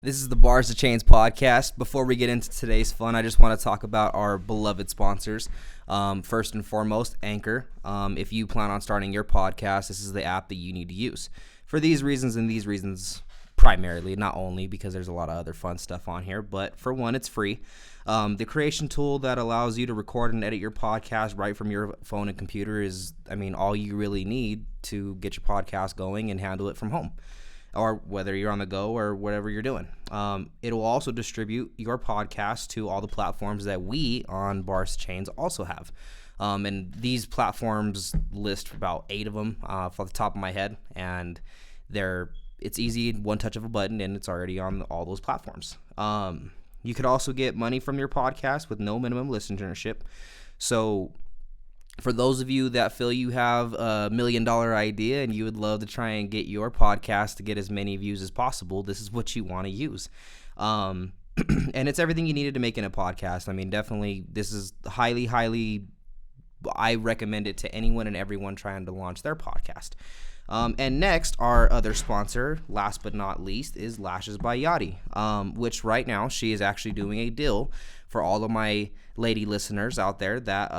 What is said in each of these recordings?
This is the Bars2Chains Podcast. Before we get into today's fun, I just want to talk about our beloved sponsors. First and foremost, Anchor. If you plan on starting your podcast, this is the app that you need to use. For these reasons and these reasons primarily, not only because there's a lot of other fun stuff on here, but for one, it's free. The creation tool that allows you to record and edit your podcast right from your phone and computer is, all you really need to get your podcast going and handle it from home, or whether you're on the go or whatever you're doing. It will also distribute your podcast to all the platforms that we on Bars2Chains also have. And these platforms list about 8 of them off the top of my head, and it's easy, one touch of a button, and it's already on all those platforms. You could also get money from your podcast with no minimum listenership. So for those of you that feel you have a $1 million idea and you would love to try and get your podcast to get as many views as possible, this is what you want to use. And it's everything you needed to make in a podcast. Definitely, this is highly, I recommend it to anyone and everyone trying to launch their podcast. And next, our other sponsor, last but not least, is Lashes by Yachty, which right now she is actually doing a deal for all of my lady listeners out there that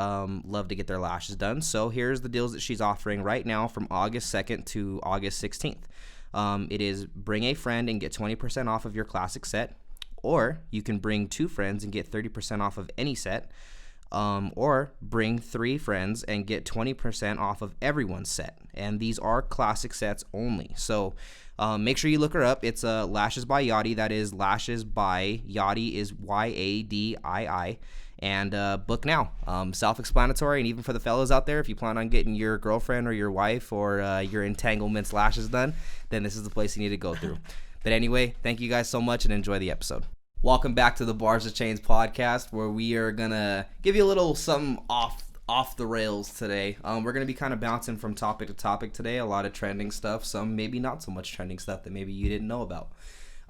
love to get their lashes done. So here's the deals that she's offering right now from August 2nd to August 16th. It is bring a friend and get 20% off of your classic set, or you can bring 2 friends and get 30% off of any set, or bring 3 friends and get 20% off of everyone's set. And these are classic sets only. So make sure you look her up. It's Lashes by Yachty. That is Lashes by Yachty is Yadii. And book now. Self-explanatory. And even for the fellas out there, if you plan on getting your girlfriend or your wife or your entanglement's lashes done, then this is the place you need to go through. But anyway, thank you guys so much and enjoy the episode. Welcome back to the Bars2Chains Podcast, where we are going to give you a little something off the rails today. We're going to be kind of bouncing from topic to topic today. A lot of trending stuff, some maybe not so much trending stuff that maybe you didn't know about.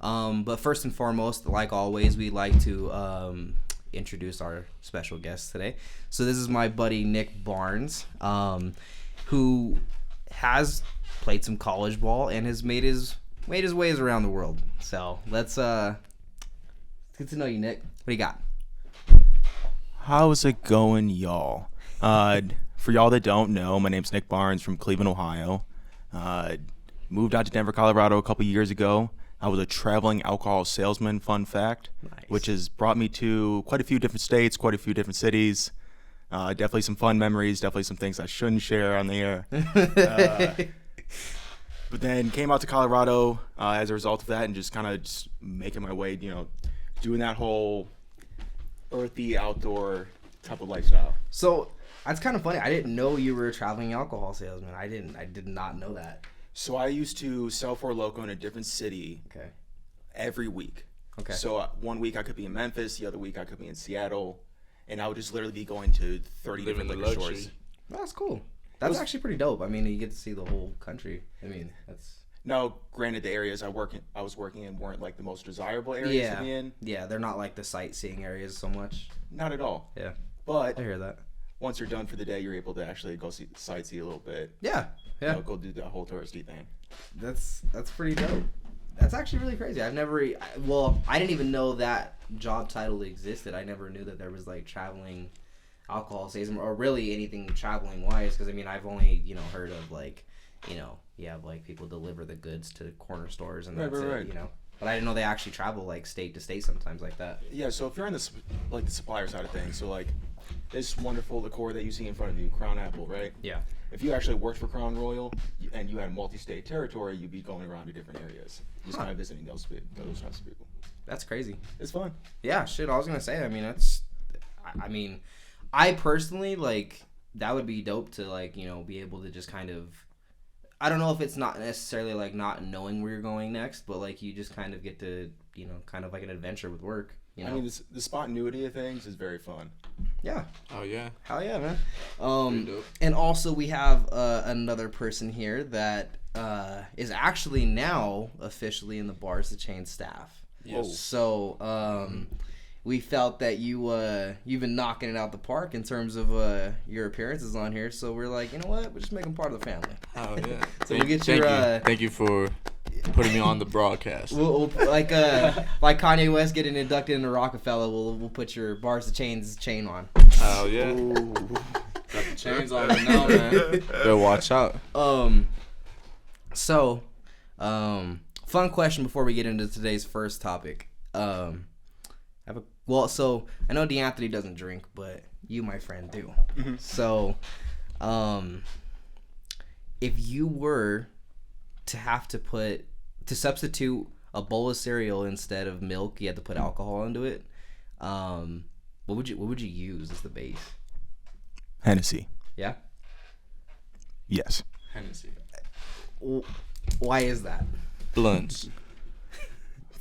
But first and foremost, like always, we like to introduce our special guest today. So this is my buddy Nick Barnes, who has played some college ball and has made his ways around the world. So let's get to know you, Nick. What do you got? How's it going, y'all? For y'all that don't know, my name's Nick Barnes from Cleveland, Ohio. Moved out to Denver, Colorado a couple years ago. I was a traveling alcohol salesman, fun fact, nice. Which has brought me to quite a few different states, quite a few different cities. Definitely some fun memories, definitely some things I shouldn't share on the air. But then came out to Colorado as a result of that and just kind of just making my way, doing that whole earthy outdoor type of lifestyle. So that's kind of funny. I didn't know you were a traveling alcohol salesman. I did not know that. So I used to sell for Loco in a different city every week. Okay. So one week I could be in Memphis, the other week I could be in Seattle, and I would just literally be going to 30 different liquor stores. That's cool. That's actually pretty dope. You get to see the whole country. That's... Now, granted, the areas I was working in weren't like the most desirable areas to be in. Yeah, they're not like the sightseeing areas so much. Not at all. Yeah. But I hear that. Once you're done for the day, you're able to actually go sightsee a little bit. Yeah. Go do the whole touristy thing. That's pretty dope. That's actually really crazy. I didn't even know that job title existed. I never knew that there was like traveling alcohol salesman or really anything traveling wise. Because I've only heard of like you have like people deliver the goods to corner stores and that's it. But I didn't know they actually travel like state to state sometimes like that. Yeah. So if you're on the supplier side of things, so like this wonderful liqueur that you see in front of you, Crown Apple, right? Yeah. If you actually worked for Crown Royal and you had multi-state territory, you'd be going around to different areas, just kind of visiting those types of people. That's crazy. It's fun. Yeah, shit. I was gonna say. I personally like that would be dope to be able to just kind of. I don't know if it's not necessarily like not knowing where you're going next, but like you just kind of get to kind of like an adventure with work. The spontaneity of things is very fun. Yeah. Oh yeah. Hell yeah, man. And also we have another person here that is actually now officially in the Bars2Chains staff. Yes. So we felt that you've been knocking it out the park in terms of your appearances on here. So we're like, you know what? We'll just make him part of the family. Oh yeah. So we'll get your. Thank you for putting me on the broadcast. We'll like Kanye West getting inducted into Rockefeller. We'll put your Bars2Chains chain on. Hell yeah. Got the chains on right now, man. Better watch out. So, fun question before we get into today's first topic. So I know D'Anthony doesn't drink, but you, my friend, do. Mm-hmm. So, if you were to have to substitute a bowl of cereal instead of milk, you had to put alcohol into it. What would you use as the base? Hennessy. Yeah. Yes. Hennessy. Why is that? Blunts.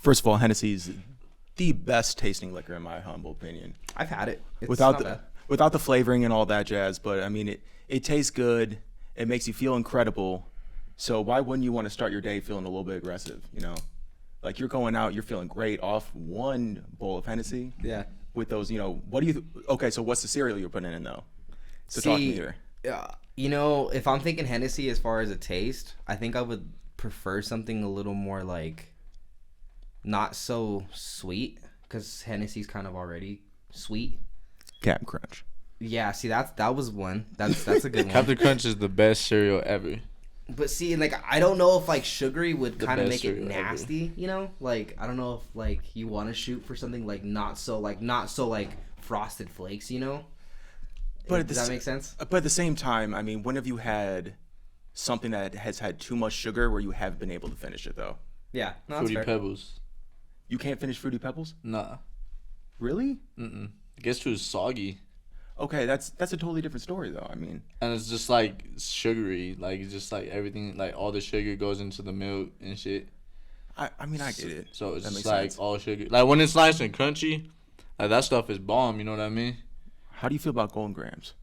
First of all, Hennessy is the best tasting liquor in my humble opinion. I've had it. It's without not without the flavoring and all that jazz, but I mean it tastes good. It makes you feel incredible. So why wouldn't you want to start your day feeling a little bit aggressive? You know, like you're going out, you're feeling great off one bowl of Hennessy. Yeah. With those, what do you? Okay, so what's the cereal you're putting in though? So talk to me here. If I'm thinking Hennessy as far as a taste, I think I would prefer something a little more like not so sweet, because Hennessy's kind of already sweet. Captain Crunch. Yeah, see that was one. That's a good one. Captain Crunch is the best cereal ever. But see, like I don't know if like sugary would kind of make it cereal nasty, you know? Like I don't know if like you want to shoot for something like not so Frosted Flakes, you know? But does that make sense? But at the same time, I mean, when have you had something that has had too much sugar where you haven't been able to finish it though? Yeah, no, Fruity that's fair. Pebbles. You can't finish Fruity Pebbles? Nah. Really? Mm-mm. It gets too soggy. Okay, that's a totally different story though. I mean, and it's just like sugary, like it's just like everything, like all the sugar goes into the milk and shit. I mean, I get it. So it's that just makes like sense. all sugar. Like when it's nice and crunchy, like that stuff is bomb. You know what I mean? How do you feel about Golden Grams?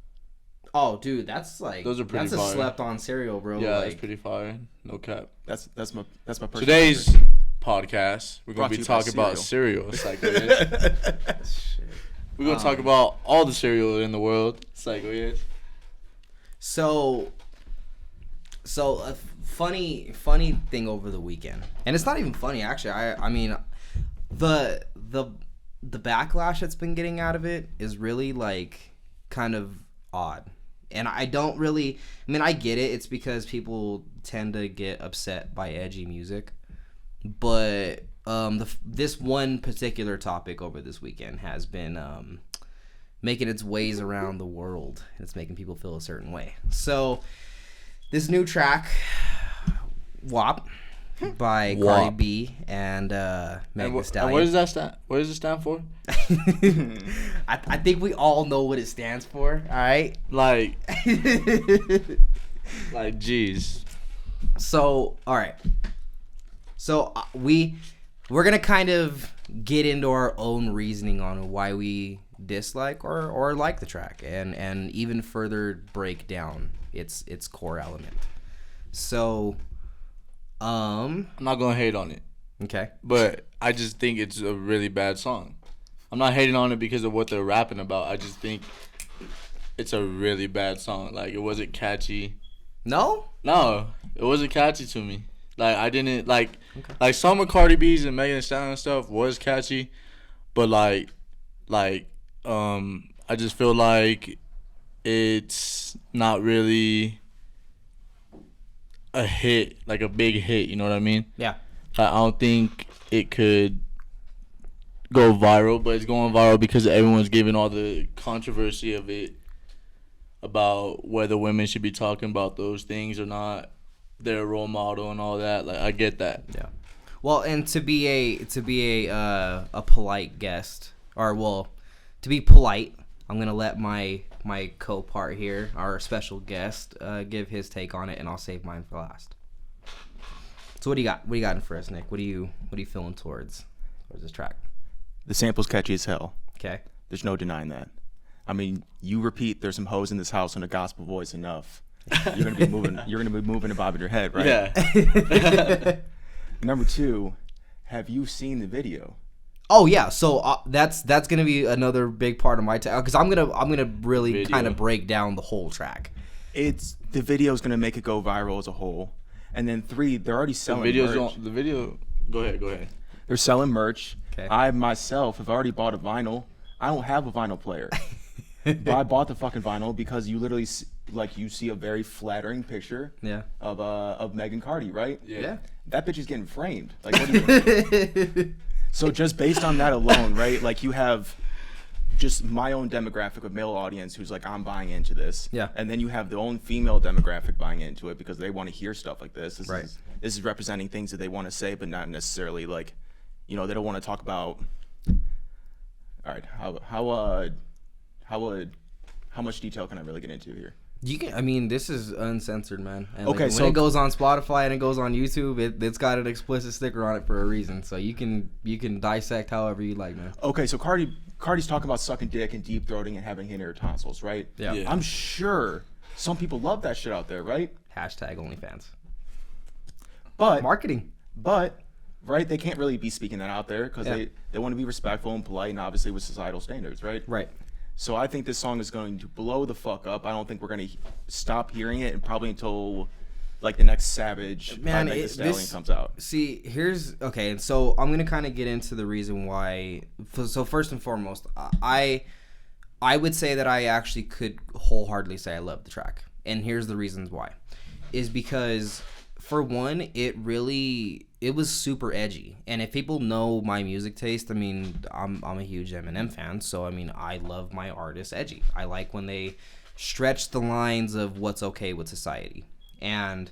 Oh, dude, that's like those are pretty that's fire. A slept-on cereal, bro. Yeah, like, that's pretty fire. No cap. That's my personal Today's favorite. podcast, we're gonna Brought be to you by talking about cereal. shit. We're gonna talk about all the cereal in the world. Psycho. So a funny thing over the weekend, and it's not even funny actually. I mean, the backlash that's been getting out of it is really like kind of odd, and I don't really. I mean, I get it. It's because people tend to get upset by edgy music, but this one particular topic over this weekend has been making its ways around the world. It's making people feel a certain way. So this new track, WAP, by Cardi B and Meg Thee Stallion. And what does that stand? What does it stand for? I think we all know what it stands for. All right. Like geez. So all right. So we're gonna kind of get into our own reasoning on why we dislike or like the track, and even further break down its core element. So, I'm not gonna hate on it. Okay. But I just think it's a really bad song. I'm not hating on it because of what they're rapping about. I just think it's a really bad song. Like, it wasn't catchy. No, it wasn't catchy to me. Like, I didn't like some of Cardi B's and Megan Thee Stallion stuff was catchy, but like I just feel like it's not really a hit, like a big hit, you know what I mean? Yeah. I don't think it could go viral, but it's going viral because everyone's giving all the controversy of it about whether women should be talking about those things or not, their role model and all that. Like, I get that. Yeah. Well, and to be a polite guest, or well, to be polite, I'm gonna let my co-part here, our special guest, give his take on it, and I'll save mine for last. So what do you got? What do you got in for us, Nick? What are you feeling towards this track? The sample's catchy as hell. Okay. There's no denying that. I mean, you repeat "There's some hoes in this house" on a gospel voice enough, you're gonna be moving. You're gonna be moving and bobbing your head, right? Yeah. Number two, have you seen the video? Oh yeah, so that's gonna be another big part of my because I'm gonna really kind of break down the whole track. The video is gonna make it go viral as a whole. And then 3, they're already selling merch. The video. Go ahead. They're selling merch. Okay. I myself have already bought a vinyl. I don't have a vinyl player. But I bought the fucking vinyl because you literally you see a very flattering picture of Megan Cardi, right? Yeah. That bitch is getting framed. Like, what do you So just based on that alone, right? Like, you have just my own demographic of male audience who's like, I'm buying into this. Yeah. And then you have the own female demographic buying into it because they want to hear stuff like this. This is representing things that they want to say, but not necessarily like, they don't want to talk about. All right, how much detail can I really get into here? You can. I mean, this is uncensored, man. And Okay, when it goes on Spotify and it goes on YouTube, it's got an explicit sticker on it for a reason. So you can dissect however you like, man. Okay, so Cardi's talking about sucking dick and deep throating and having inner tonsils, right? Yeah. I'm sure some people love that shit out there, right? Hashtag OnlyFans. But Marketing. Right, they can't really be speaking that out there because Yeah. they want to be respectful and polite and obviously with societal standards, right? Right. So I think this song is going to blow the fuck up. I don't think we're going to stop hearing it and probably until like the next Savage by Megan Thee Stallion comes out. See, and so I'm gonna kind of get into the reason why. So first and foremost, I would say that I actually could wholeheartedly say I love the track, and here's the reasons why, is because for one, it was super edgy, and if people know my music taste, I mean, I'm a huge Eminem fan, so I mean, I love my artists edgy. I like when they stretch the lines of what's okay with society. And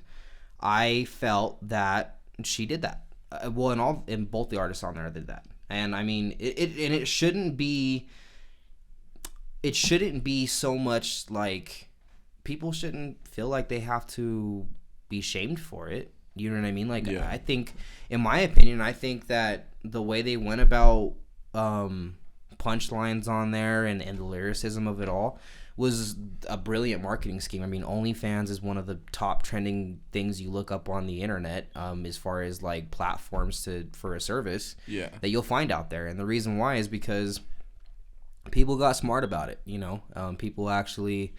I felt that she did that. In both the artists on there did that. And I mean, it shouldn't be so much like people shouldn't feel like they have to be shamed for it. You know what I mean? Like, yeah. I think, in my opinion, I think that the way they went about punchlines on there and the lyricism of it all was a brilliant marketing scheme. I mean, OnlyFans is one of the top trending things you look up on the internet as far as like platforms for a service that you'll find out there. And the reason why is because people got smart about it. People actually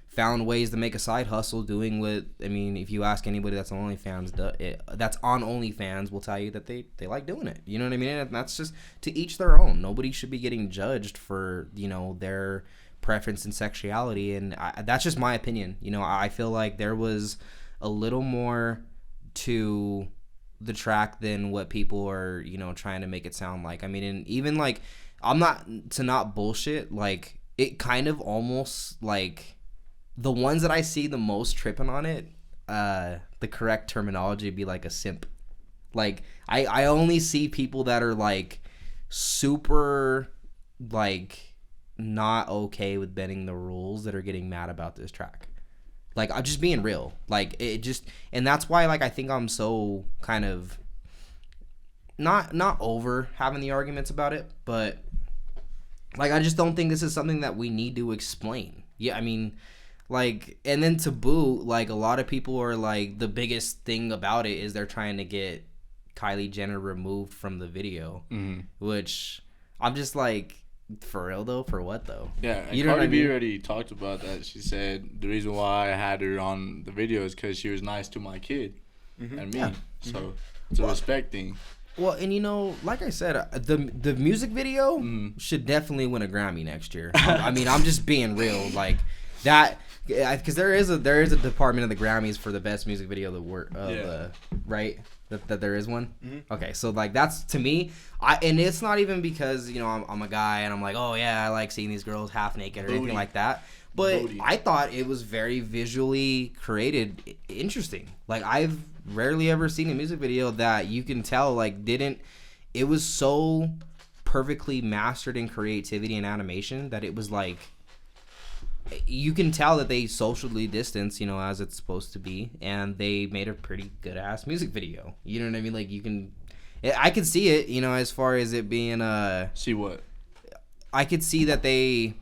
found ways to make a side hustle doing what, I mean, if you ask anybody that's on OnlyFans will tell you that they like doing it. You know what I mean? And that's just to each their own. Nobody should be getting judged for, their preference and sexuality, and that's just my opinion. I feel like there was a little more to the track than what people are trying to make it sound like. I mean, and even like, I'm not bullshit, like it kind of almost like the ones that I see the most tripping on it, the correct terminology would be like a simp. Like I only see people that are like super like not okay with bending the rules that are getting mad about this track. Like, I'm just being real. Like, it just, and that's why, like, I think I'm so kind of not over having the arguments about it, but like, I just don't think this is something that we need to explain. Yeah, I mean, like, and then to boot, like, a lot of people are like, the biggest thing about it is they're trying to get Kylie Jenner removed from the video, which I'm just like, for real though? For what though? Yeah, and Cardi B already talked about that. She said the reason why I had her on the video is because she was nice to my kid and me. Yeah. So it's a respect thing. Well, and like I said, the music video should definitely win a Grammy next year. I mean, I'm just being real, like that, because there is a department of the Grammys for the best music video right? That there is one. Okay, so like that's, to me, and it's not even because I'm a guy and I'm like, oh yeah, I like seeing these girls half naked or anything like that, but I thought it was very visually created, interesting. Like, I've rarely ever seen a music video that you can tell like it was so perfectly mastered in creativity and animation that it was like, you can tell that they socially distance, as it's supposed to be, and they made a pretty good ass music video. You know what I mean? Like, I could see it, as far as it being see what? I could see that they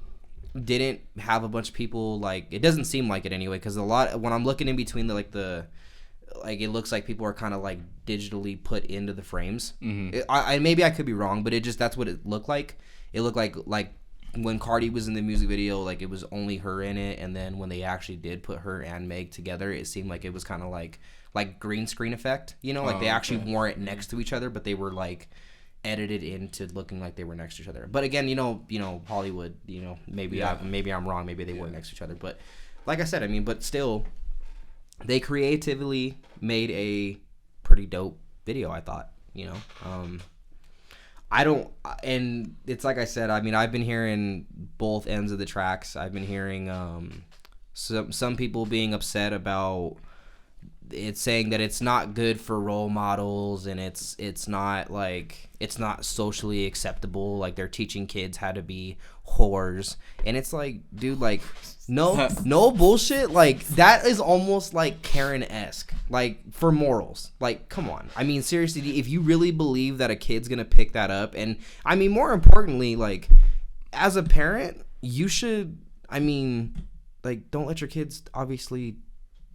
didn't have a bunch of people, like, it doesn't seem like it anyway, because when I'm looking in between it looks like people are kind of like digitally put into the frames. Maybe I could be wrong, but that's what it looked like. It looked like when Cardi was in the music video, like it was only her in it, and then when they actually did put her and Meg together, it seemed like it was kind of like green screen effect, you know, like they actually weren't next to each other, but they were like edited into looking like they were next to each other. But again, you know, Hollywood, you know, maybe I'm wrong, maybe they were next to each other, but like I said, I mean, but still, they creatively made a pretty dope video, I thought, you know. And it's like I said, I mean, I've been hearing both ends of the tracks. I've been hearing some people being upset about it, saying that it's not good for role models, and it's not socially acceptable, like they're teaching kids how to be whores, and it's like, dude, like no bullshit, like that is almost like Karen-esque, like for morals, like come on. I mean, seriously, if you really believe that a kid's gonna pick that up, and I mean, more importantly, like as a parent, you should, I mean, like don't let your kids obviously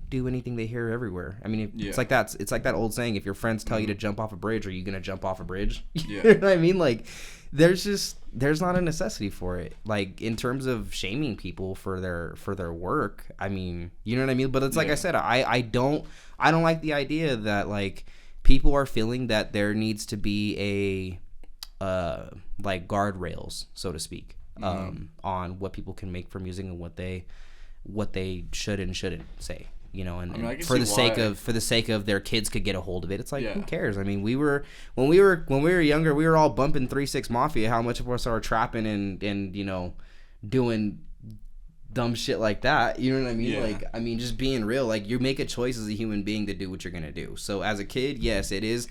do anything they hear everywhere. I mean, it's like that old saying, if your friends tell you to jump off a bridge, are you gonna jump off a bridge? You know what I mean? Like there's not a necessity for it, like in terms of shaming people for their work. I mean, you know what I mean? But it's like I said, I don't like the idea that like people are feeling that there needs to be a like guardrails, so to speak, on what people can make for music and what they should and shouldn't say. You know, and, I mean, for the sake of their kids could get a hold of it, it's like, who cares? I mean, when we were younger, we were all bumping 3-6 Mafia. How much of us are trapping and you know, doing dumb shit like that? You know what I mean? Like, I mean, just being real. Like, you make a choice as a human being to do what you're gonna do. So as a kid, yes, it is.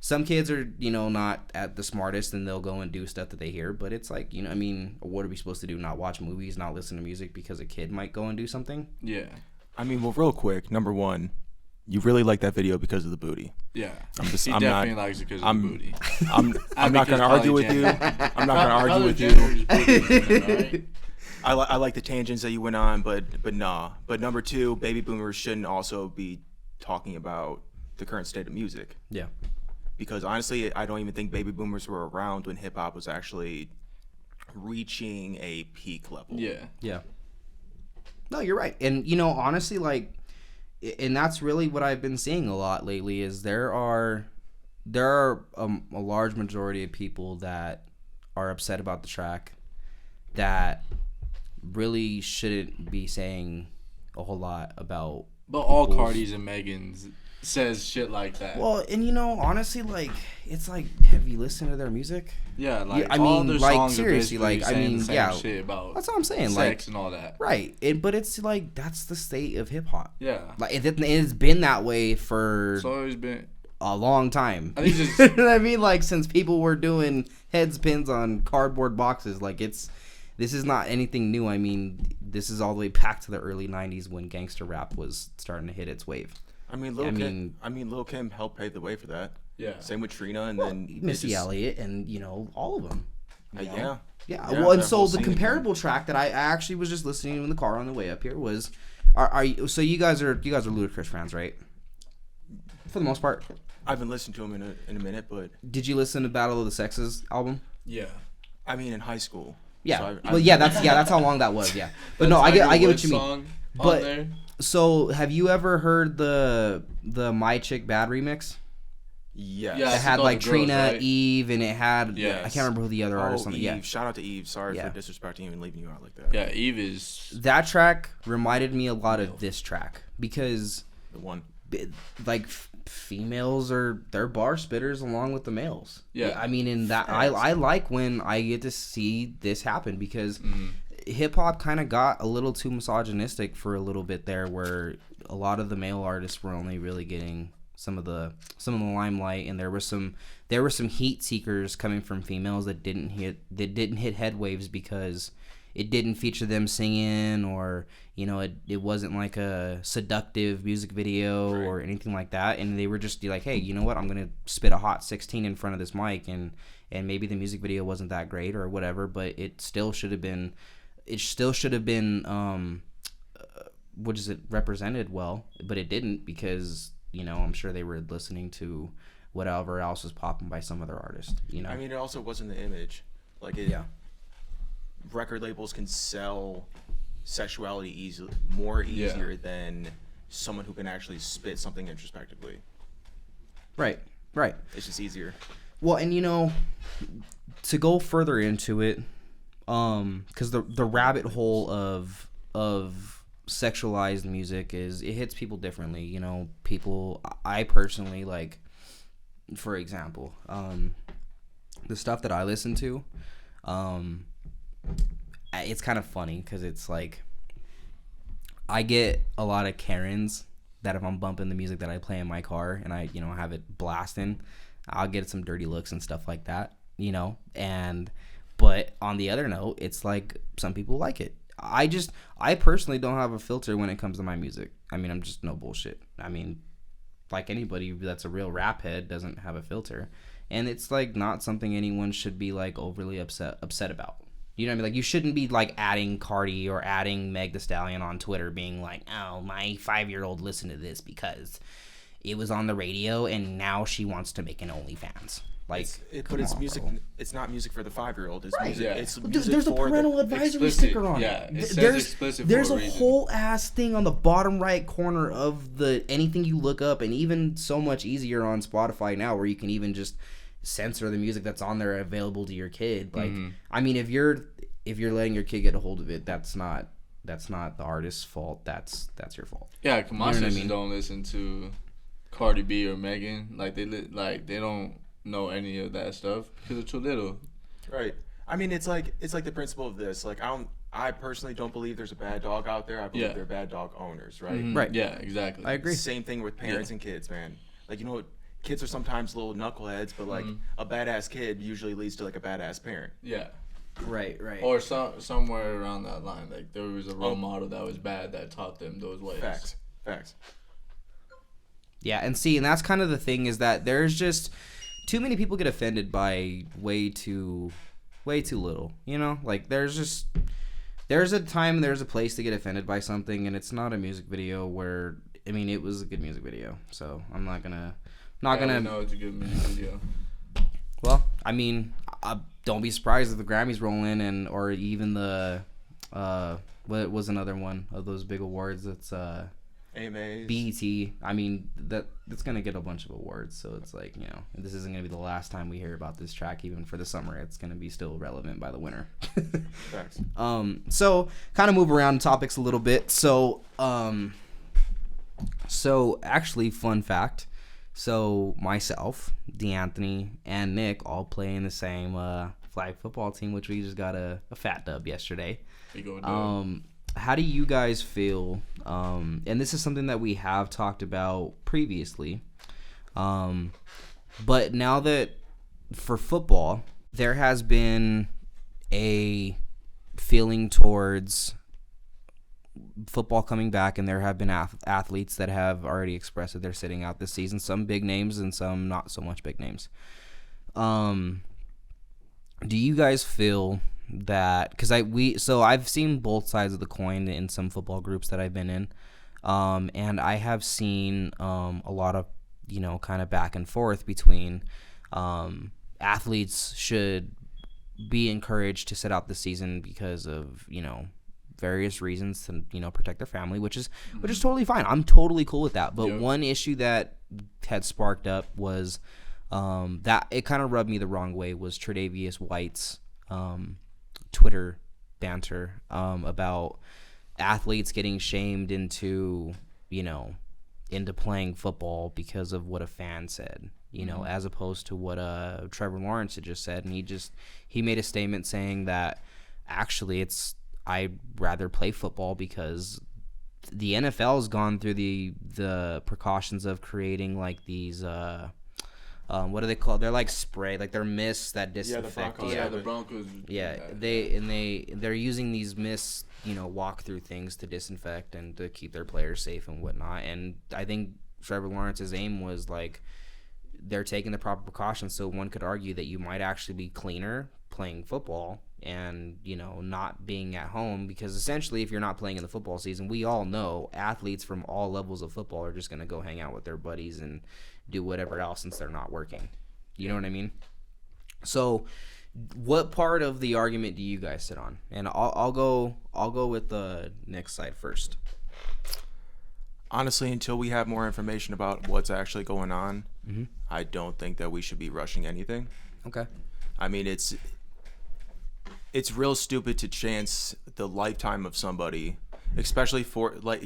Some kids are, you know, not at the smartest, and they'll go and do stuff that they hear. But it's like, you know, I mean, what are we supposed to do? Not watch movies, not listen to music because a kid might go and do something? Yeah. I mean, well, real quick, number one, you really like that video because of the booty. Yeah. He definitely likes it because of the booty. I'm not going to argue with you. I'm not going to argue with you. I like the tangents that you went on, but nah. But number two, baby boomers shouldn't also be talking about the current state of music. Yeah. Because honestly, I don't even think baby boomers were around when hip hop was actually reaching a peak level. Yeah. Yeah. No, you're right. And, you know, honestly, like, and that's really what I've been seeing a lot lately is there are a large majority of people that are upset about the track that really shouldn't be saying a whole lot about. But all Cardi's and Megan's says shit like that. Well, and you know, honestly, like, it's like, have you listened to their music? Yeah, like, I all mean, their like, songs seriously, like, I mean, yeah, shit about that's what I'm saying, sex like, and all that. Right, but it's like that's the state of hip hop. Yeah, like it's been that way for. It's always been a long time. I think just, you know what I mean? Like, since people were doing heads pins on cardboard boxes, like this is not anything new. I mean, this is all the way back to the early '90s when gangster rap was starting to hit its wave. I mean, Lil Kim helped pave the way for that. Yeah. Same with Trina, and then Missy Elliott, and you know, all of them. Yeah. Well, and so the comparable track that I actually was just listening to in the car on the way up here was, are you? So you guys are Ludacris fans, right? For the most part. I haven't listened to him in a minute, but did you listen to Battle of the Sexes album? Yeah. I mean, in high school. Yeah. So that's how long that was. Yeah. But no, I get what you mean. But so have you ever heard the My Chick Bad remix? Yes. Yeah, it had like Trina, girls, right? Eve, and it had I can't remember who the other artist on it. Eve. Yeah. Shout out to Eve. Sorry for disrespecting you and leaving you out like that. Yeah, Eve is. That track reminded me a lot of this track because the one like females they're bar spitters along with the males. Yeah. I mean, in that I like when I get to see this happen because hip hop kind of got a little too misogynistic for a little bit there, where a lot of the male artists were only really getting some of the limelight, and there were some heat seekers coming from females that didn't hit head waves because it didn't feature them singing, or you know, it wasn't like a seductive music video or anything like that, and they were just like, hey, you know what, I'm gonna spit a hot 16 in front of this mic, and maybe the music video wasn't that great or whatever, but it still should have been represented well, but it didn't, because you know, I'm sure they were listening to whatever else was popping by some other artist, you know. I mean, it also wasn't the image. Like, record labels can sell sexuality easier than someone who can actually spit something introspectively. Right. It's just easier. Well, and to go further into it, because the rabbit hole of sexualized music it hits people differently. I personally, like, for example, the stuff that I listen to, it's kind of funny because it's like I get a lot of Karens that if I'm bumping the music that I play in my car and I have it blasting, I'll get some dirty looks and stuff like that, but on the other note, it's like some people like it. I personally don't have a filter when it comes to my music. I mean, I'm just no bullshit. I mean, like anybody that's a real rap head doesn't have a filter, and it's like not something anyone should be like overly upset about. You know what I mean? Like, you shouldn't be like adding Cardi or adding Meg Thee Stallion on Twitter being like, oh, my 5-year-old listened to this because it was on the radio and now she wants to make an OnlyFans. Like, it's music. Bro. It's not music for the 5-year-old. It's music. Yeah. It's music there's a parental advisory sticker on it. It says explicit there's for a whole ass thing on the bottom right corner of the anything you look up, and even so much easier on Spotify now, where you can even just censor the music that's on there available to your kid. Like, I mean, if you're letting your kid get a hold of it, that's not the artist's fault. That's your fault. Yeah, my sisters don't listen to Cardi B or Megan. Like, they don't know any of that stuff because they're too little. Right. I mean, it's like the principle of this. Like, I personally don't believe there's a bad dog out there. I believe they're bad dog owners, right? Mm-hmm. Right. Yeah, exactly. I agree. Same thing with parents and kids, man. Like, kids are sometimes little knuckleheads, but like a badass kid usually leads to like a badass parent. Yeah. Right. Or somewhere around that line, like there was a role model that was bad that taught them those ways. Facts. Yeah, and that's kind of the thing, is that there's just too many people get offended by way too little. Like, there's a time and there's a place to get offended by something, and it's not a music video where, I mean, it was a good music video, so I'm not gonna know it's a good music video. Well, I mean, don't be surprised if the Grammys roll in, or even the what was another one of those big awards that's AMAs. BET. I mean, that's gonna get a bunch of awards, so it's like, this isn't gonna be the last time we hear about this track. Even for the summer, it's gonna be still relevant by the winter. Facts. So kind of move around topics a little bit. So actually, fun fact. So myself, D'Anthony, and Nick all play in the same flag football team, which we just got a fat dub yesterday. How do you guys feel? And this is something that we have talked about previously. But now that for football, there has been a feeling towards football coming back, and there have been athletes that have already expressed that they're sitting out this season. Some big names and some not so much big names. Do you guys feel that, because I've seen both sides of the coin in some football groups that I've been in, and I have seen a lot of kind of back and forth between athletes should be encouraged to sit out the season because of various reasons to protect their family, which is totally fine. I'm totally cool with that. But one issue that had sparked up was that it kind of rubbed me the wrong way, was Tre'Davious White's Twitter banter about athletes getting shamed into playing football because of what a fan said, as opposed to what Trevor Lawrence had just said. And he made a statement saying that actually I'd rather play football because the NFL has gone through the precautions of creating like these what are they called? They're like spray, like they're mists that disinfect. The Broncos. Yeah, they're using these mists, walk through things to disinfect and to keep their players safe and whatnot. And I think Trevor Lawrence's aim was like they're taking the proper precautions, so one could argue that you might actually be cleaner playing football and not being at home, because essentially if you're not playing in the football season, we all know athletes from all levels of football are just going to go hang out with their buddies and do whatever else since they're not working. You know what I mean? So What part of the argument do you guys sit on? And I'll go with the Knicks side first. Honestly, until we have more information about what's actually going on, I don't think that we should be rushing anything. Okay. I mean, it's real stupid to chance the lifetime of somebody, especially for like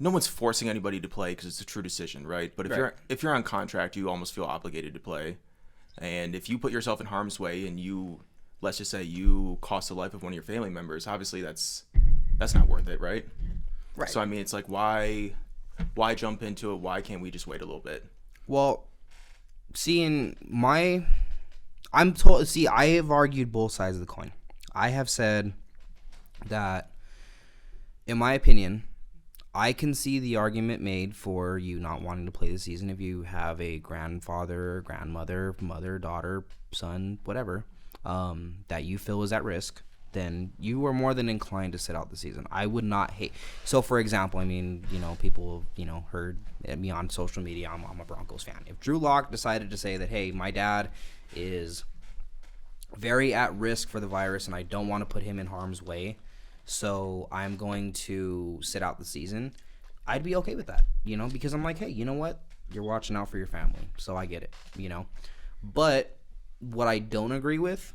no one's forcing anybody to play because it's a true decision, right? But if you're on contract, you almost feel obligated to play. And if you put yourself in harm's way and let's just say you cost the life of one of your family members, obviously that's not worth it, right? Right. So I mean, it's like why jump into it? Why can't we just wait a little bit? Well, I have argued both sides of the coin. I have said that, in my opinion, I can see the argument made for you not wanting to play the season if you have a grandfather, grandmother, mother, daughter, son, whatever, that you feel is at risk. Then you are more than inclined to sit out the season. I would not hate. So, for example, I mean, people, heard me on social media. I'm a Broncos fan. If Drew Lock decided to say that, hey, my dad is very at risk for the virus and I don't want to put him in harm's way, so I'm going to sit out the season, I'd be okay with that, because I'm like, hey, you know what? You're watching out for your family, so I get it, But what I don't agree with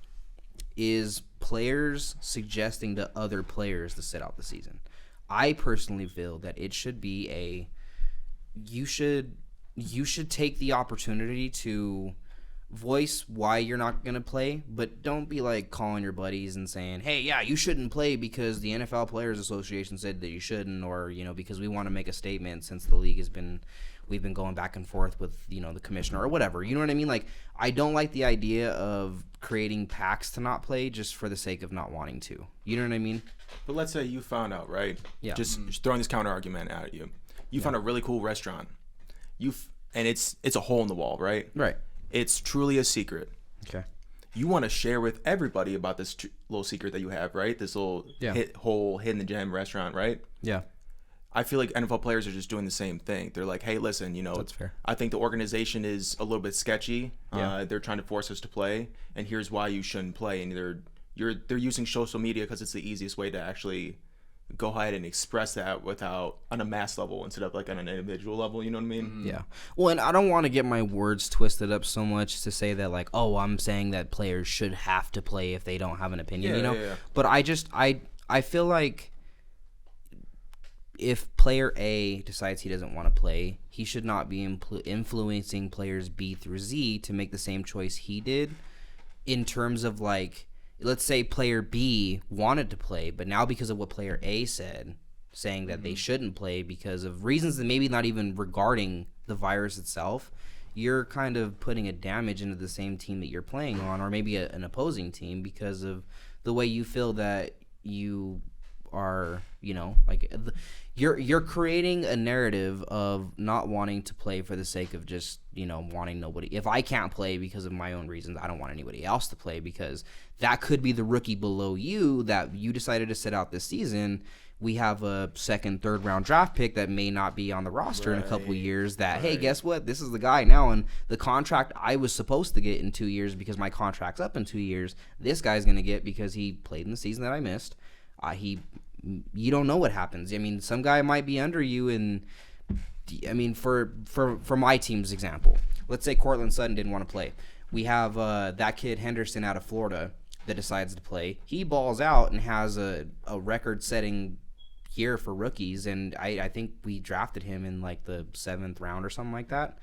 is players suggesting to other players to sit out the season. I personally feel that it should be you should take the opportunity to voice why you're not going to play, but don't be like calling your buddies and saying, hey, yeah, you shouldn't play because the NFL Players Association said that you shouldn't, or, because we want to make a statement since the league we've been going back and forth with, the commissioner or whatever. You know what I mean? Like, I don't like the idea of creating packs to not play just for the sake of not wanting to. You know what I mean? But let's say you found out, right? Yeah. Just throwing this counter argument at you. You found a really cool restaurant. And it's a hole in the wall, right? Right. It's truly a secret. Okay. You want to share with everybody about this little secret that you have, right? This little hole hidden gem restaurant, right? Yeah. I feel like NFL players are just doing the same thing. They're like, hey, listen, That's fair. I think the organization is a little bit sketchy. Yeah. They're trying to force us to play, and here's why you shouldn't play. And they're using social media because it's the easiest way to actually go ahead and express that on a mass level instead of like on an individual level. You know what I mean? Yeah. Well, and I don't want to get my words twisted up so much to say that like, oh, I'm saying that players should have to play if they don't have an opinion, Yeah. But I feel like if player A decides he doesn't want to play, he should not be influencing players B through Z to make the same choice he did, in terms of like, let's say player B wanted to play, but now because of what player A said, saying that they shouldn't play because of reasons that maybe not even regarding the virus itself, you're kind of putting a damage into the same team that you're playing on, or maybe an opposing team, because of the way you feel that you are, like you're creating a narrative of not wanting to play for the sake of just, wanting nobody. If I can't play because of my own reasons, I don't want anybody else to play, because that could be the rookie below you that you decided to sit out this season. We have a second, third round draft pick that may not be on the roster in a couple of years that, hey, guess what? This is the guy now, and the contract I was supposed to get in 2 years because my contract's up in 2 years, this guy's going to get because he played in the season that I missed. You don't know what happens. I mean, some guy might be under you, and I mean, for my team's example, let's say Cortland Sutton didn't want to play. We have that kid Henderson out of Florida that decides to play. He balls out and has a record-setting year for rookies, and I think we drafted him in like the 7th round or something like that.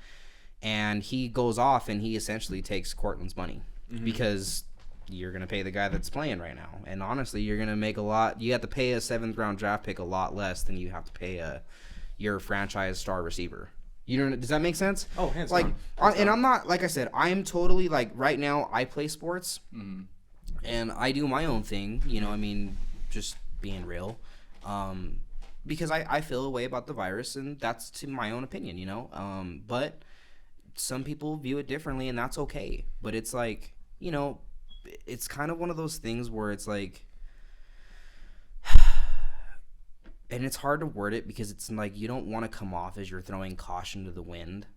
And he goes off and he essentially takes Cortland's money because you're going to pay the guy that's playing right now. And honestly, you're going to make you have to pay a 7th round draft pick a lot less than you have to pay your franchise star receiver. Does that make sense? Oh, hands like, down. And I'm not, like I said, I am totally like, right now I play sports and I do my own thing, I mean, just being real. Because I feel a way about the virus, and that's to my own opinion, but some people view it differently, and that's okay. But it's like, it's kind of one of those things where it's like, and it's hard to word it because it's like you don't want to come off as you're throwing caution to the wind,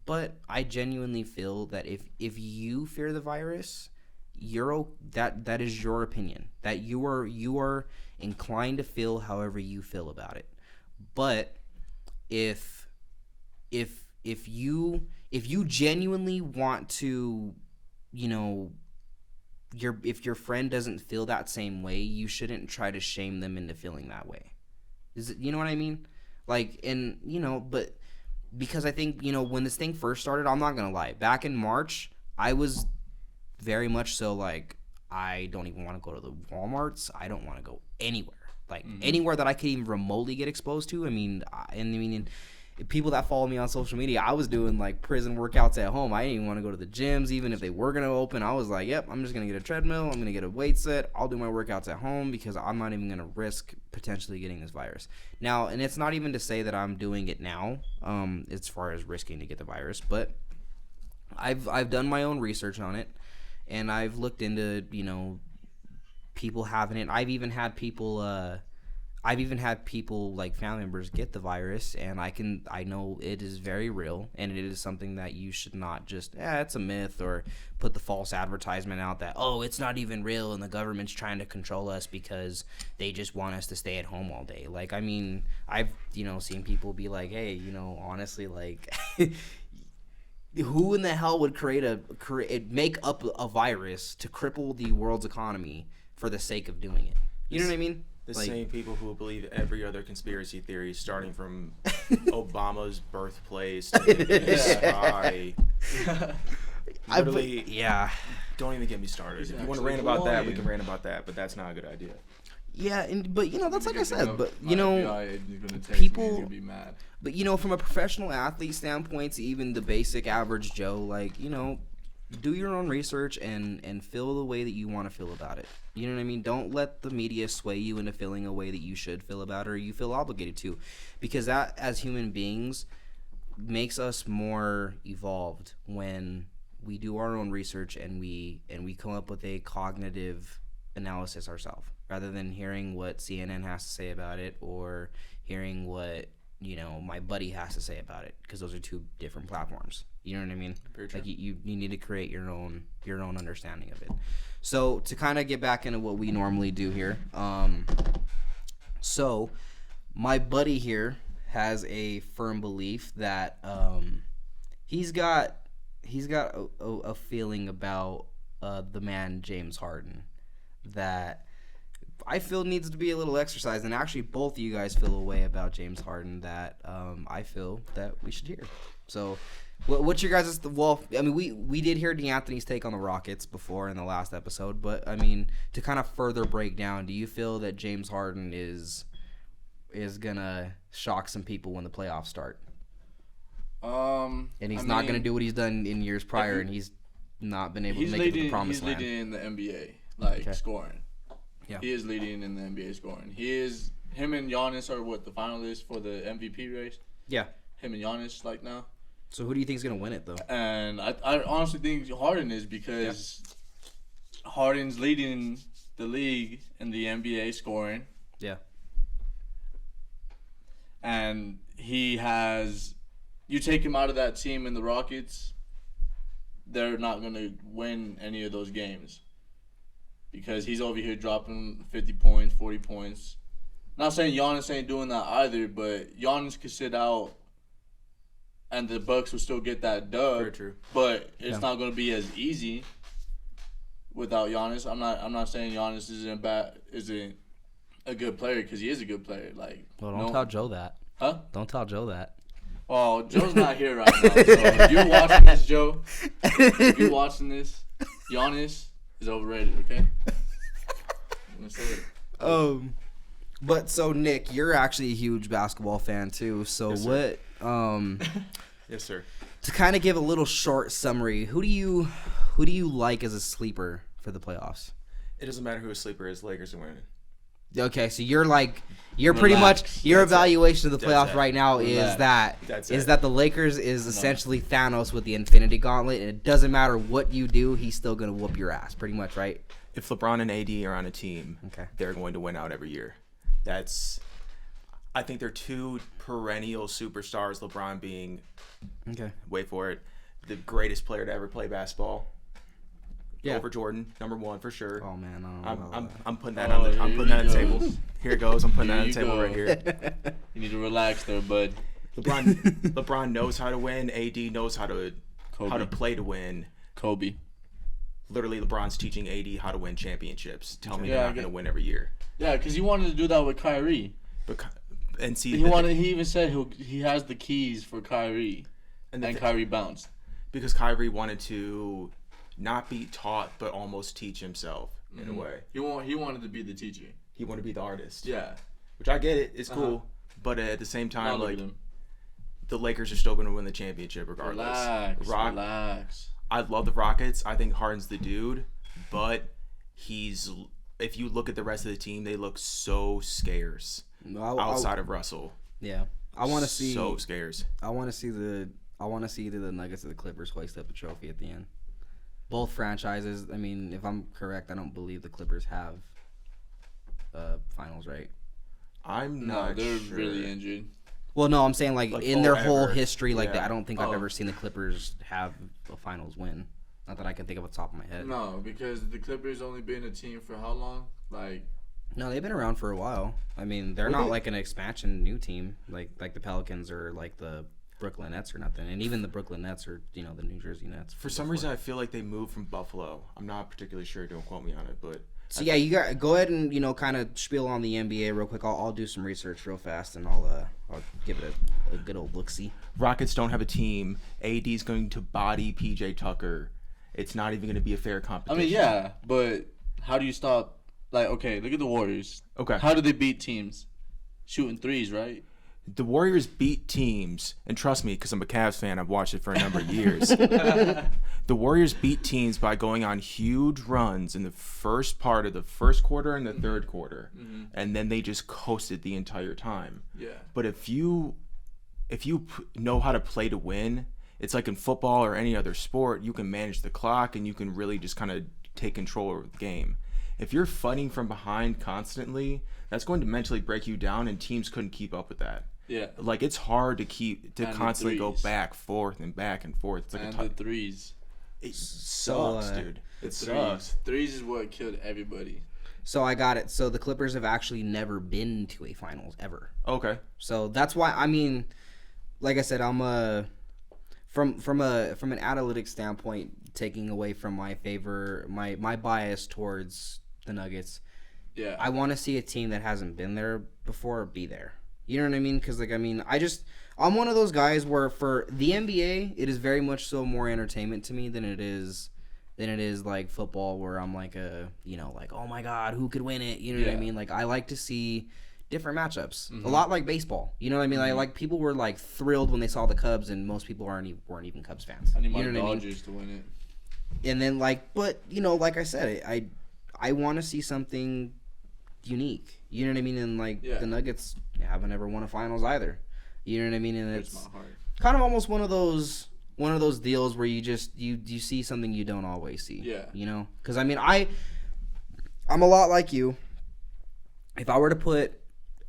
but I genuinely feel that if you fear the virus, that is your opinion. That you are inclined to feel however you feel about it. But if you genuinely want to, if your friend doesn't feel that same way, you shouldn't try to shame them into feeling that way. You know what I mean? Like, and but because I think when this thing first started, I'm not gonna lie. Back in March, I was very much so like, I don't even want to go to the Walmarts. I don't want to go anywhere. Like anywhere that I could even remotely get exposed to. I mean, people that follow me on social media, I was doing like prison workouts at home. I didn't even want to go to the gyms, even if they were going to open. I was like, yep, I'm just going to get a treadmill. I'm going to get a weight set. I'll do my workouts at home because I'm not even going to risk potentially getting this virus. Now, and it's not even to say that I'm doing it now, as far as risking to get the virus, but I've done my own research on it, and I've looked into, people having it. I've even had people like family members get the virus, and I know it is very real, and it is something that you should not just it's a myth, or put the false advertisement out that it's not even real and the government's trying to control us because they just want us to stay at home all day. Like, I mean, I've seen people be like, hey, honestly, like who in the hell would make up a virus to cripple the world's economy for the sake of doing it? You know what I mean? The same people who believe every other conspiracy theory, starting from Obama's birthplace to the sky. Literally, don't even get me started. If you want to rant about that, we can rant about that, but that's not a good idea. Yeah, but that's like I said. But people be mad. But from a professional athlete standpoint to even the basic average Joe, like do your own research and feel the way that you want to feel about it. You know what I mean? Don't let the media sway you into feeling a way that you should feel about it or you feel obligated to, because that, as human beings, makes us more evolved when we do our own research and we come up with a cognitive analysis ourselves, rather than hearing what CNN has to say about it or hearing what my buddy has to say about it, because those are two different platforms. You know what I mean? Like you need to create your own understanding of it. So to kind of get back into what we normally do here, so my buddy here has a firm belief that he's got a feeling about the man James Harden that I feel needs to be a little exercised, and actually both of you guys feel a way about James Harden that I feel that we should hear. So what's your guys' we did hear D'Anthony's take on the Rockets before in the last episode, but I mean, to kind of further break down, do you feel that James Harden is gonna shock some people when the playoffs start? And he's not gonna do what he's done in years prior, and he's not been able to make it to the promised land. He's leading in the NBA, scoring. Yeah. He is leading in the NBA scoring. Him and Giannis are the finalists for the MVP race. Yeah. Him and Giannis now. So who do you think is going to win it, though? And I honestly think Harden is, because Harden's leading the league in the NBA scoring. Yeah. And you take him out of that team in the Rockets, they're not going to win any of those games. Because he's over here dropping 50 points, 40 points. Not saying Giannis ain't doing that either, but Giannis could sit out and the Bucks will still get that dub. Very true. But it's not going to be as easy without Giannis. I'm not saying Giannis isn't a good player, because he is a good player. Don't tell Joe that. Huh? Don't tell Joe that. Well, Joe's not here right now. So if you're watching this, Joe, Giannis is overrated, okay? I'm gonna say it. But so Nick, you're actually a huge basketball fan too. So yes, what? Yes, sir. To kind of give a little short summary, who do you like as a sleeper for the playoffs? It doesn't matter who a sleeper is. Lakers are winning. Okay, so you're pretty much your evaluation of the playoffs right now is that the Lakers is essentially Thanos with the Infinity Gauntlet, and it doesn't matter what you do, he's still gonna whoop your ass, pretty much, right? If LeBron and AD are on a team, they're going to win out every year. I think they're two perennial superstars. LeBron being, wait for it, the greatest player to ever play basketball. over Jordan, number one for sure. Oh man, I don't know I'm putting that on the table. Here it goes. I'm putting that on the table go. right here. You need to relax there, bud. LeBron knows how to win. AD knows how to play to win. Kobe. Literally, LeBron's teaching AD how to win championships. Tell me Yeah, they're not going to win every year. Yeah, because he wanted to do that with Kyrie. He even said he has the keys for Kyrie, and Kyrie bounced. Because Kyrie wanted to not be taught, but almost teach himself in a way. He wanted to be the teacher. He wanted to be the artist. Yeah. Which I get it. It's cool. But at the same time, Look at him. the Lakers are still going to win the championship regardless. Relax. I love the Rockets. I think Harden's the dude. But if you look at the rest of the team, they look so scarce outside of Russell. Yeah. I want to see. So scarce. I want to see either the Nuggets or the Clippers hoist up a trophy at the end. Both franchises. I mean, if I'm correct, I don't believe the Clippers have finals, right? I'm not they're sure. really injured. Well, no, I'm saying like in their whole ever. history, like Yeah. I don't think I've ever seen the Clippers have a finals win. Not that I can think of off the top of my head. No, because the Clippers only been a team for how long? No, they've been around for a while. I mean, they're not like an expansion new team like the Pelicans or like the Brooklyn Nets or nothing. And even the Brooklyn Nets or the New Jersey Nets. For some reason, I feel like they moved from Buffalo. I'm not particularly sure. Don't quote me on it, but. So yeah, you got go ahead and kind of spiel on the NBA real quick. I'll do some research real fast and I'll give it a good old look-see. Rockets don't have a team. AD's going to body PJ Tucker. It's not even going to be a fair competition. I mean, yeah, but how do you stop? Okay, look at the Warriors. Okay. How do they beat teams? Shooting threes, right? The Warriors beat teams, and trust me, because I'm a Cavs fan, I've watched it for a number of years. The Warriors beat teams by going on huge runs in the first part of the first quarter and the third quarter, and then they just coasted the entire time. Yeah. But if you know how to play to win, it's like in football or any other sport, you can manage the clock and you can really just kind of take control over the game. If you're fighting from behind constantly, that's going to mentally break you down, and teams couldn't keep up with that. Yeah. Like, it's hard to constantly go threes. back, forth, and back and forth. It's like the threes. It sucks, dude. It sucks. Threes is what killed everybody. So I got it. So the Clippers have actually never been to a finals ever. Okay. So that's why, I mean, like I said, I'm from an analytics standpoint, taking away from my bias towards the Nuggets. Yeah. I want to see a team that hasn't been there before be there. You know what I mean? Because I'm one of those guys where for the NBA, it is very much so more entertainment to me than it is like football, where I'm like oh my God, who could win it? You know what I mean? Like, I like to see different matchups. A lot like baseball. You know what I mean? Like people were like thrilled when they saw the Cubs, and most people weren't even Cubs fans. I need my you know Dodgers to win it. And then but like I said, I want to see something unique. You know what I mean? And the Nuggets haven't ever won a finals either. You know what I mean? And it's kind of almost one of those deals where you just you see something you don't always see. Yeah. You know? Because I mean, I'm a lot like you. If I were to put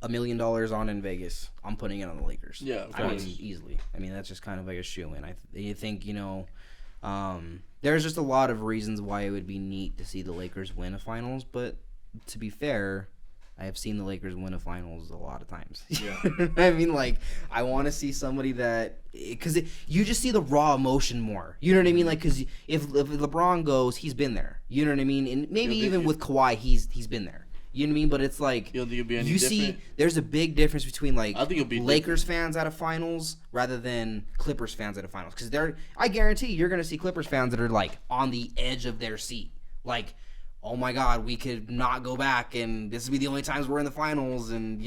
$1 million on in Vegas, I'm putting it on the Lakers. Yeah, of I mean, course. easily. I mean, that's just kind of like a shoe-in. I think, there's just a lot of reasons why it would be neat to see the Lakers win a finals, but to be fair, I have seen the Lakers win a finals a lot of times. Yeah. I mean, I want to see somebody because you just see the raw emotion more. You know what I mean? Like, because if LeBron goes, he's been there. You know what I mean? And maybe even with Kawhi, he's been there. You know what I mean? But it's like, You don't think it'll be any you different? see, there's a big difference between I think it'll be Lakers fans at a finals rather than Clippers fans at a finals. Because I guarantee you're going to see Clippers fans that are on the edge of their seat. Like, oh my God, we could not go back, and this will be the only times we're in the finals. And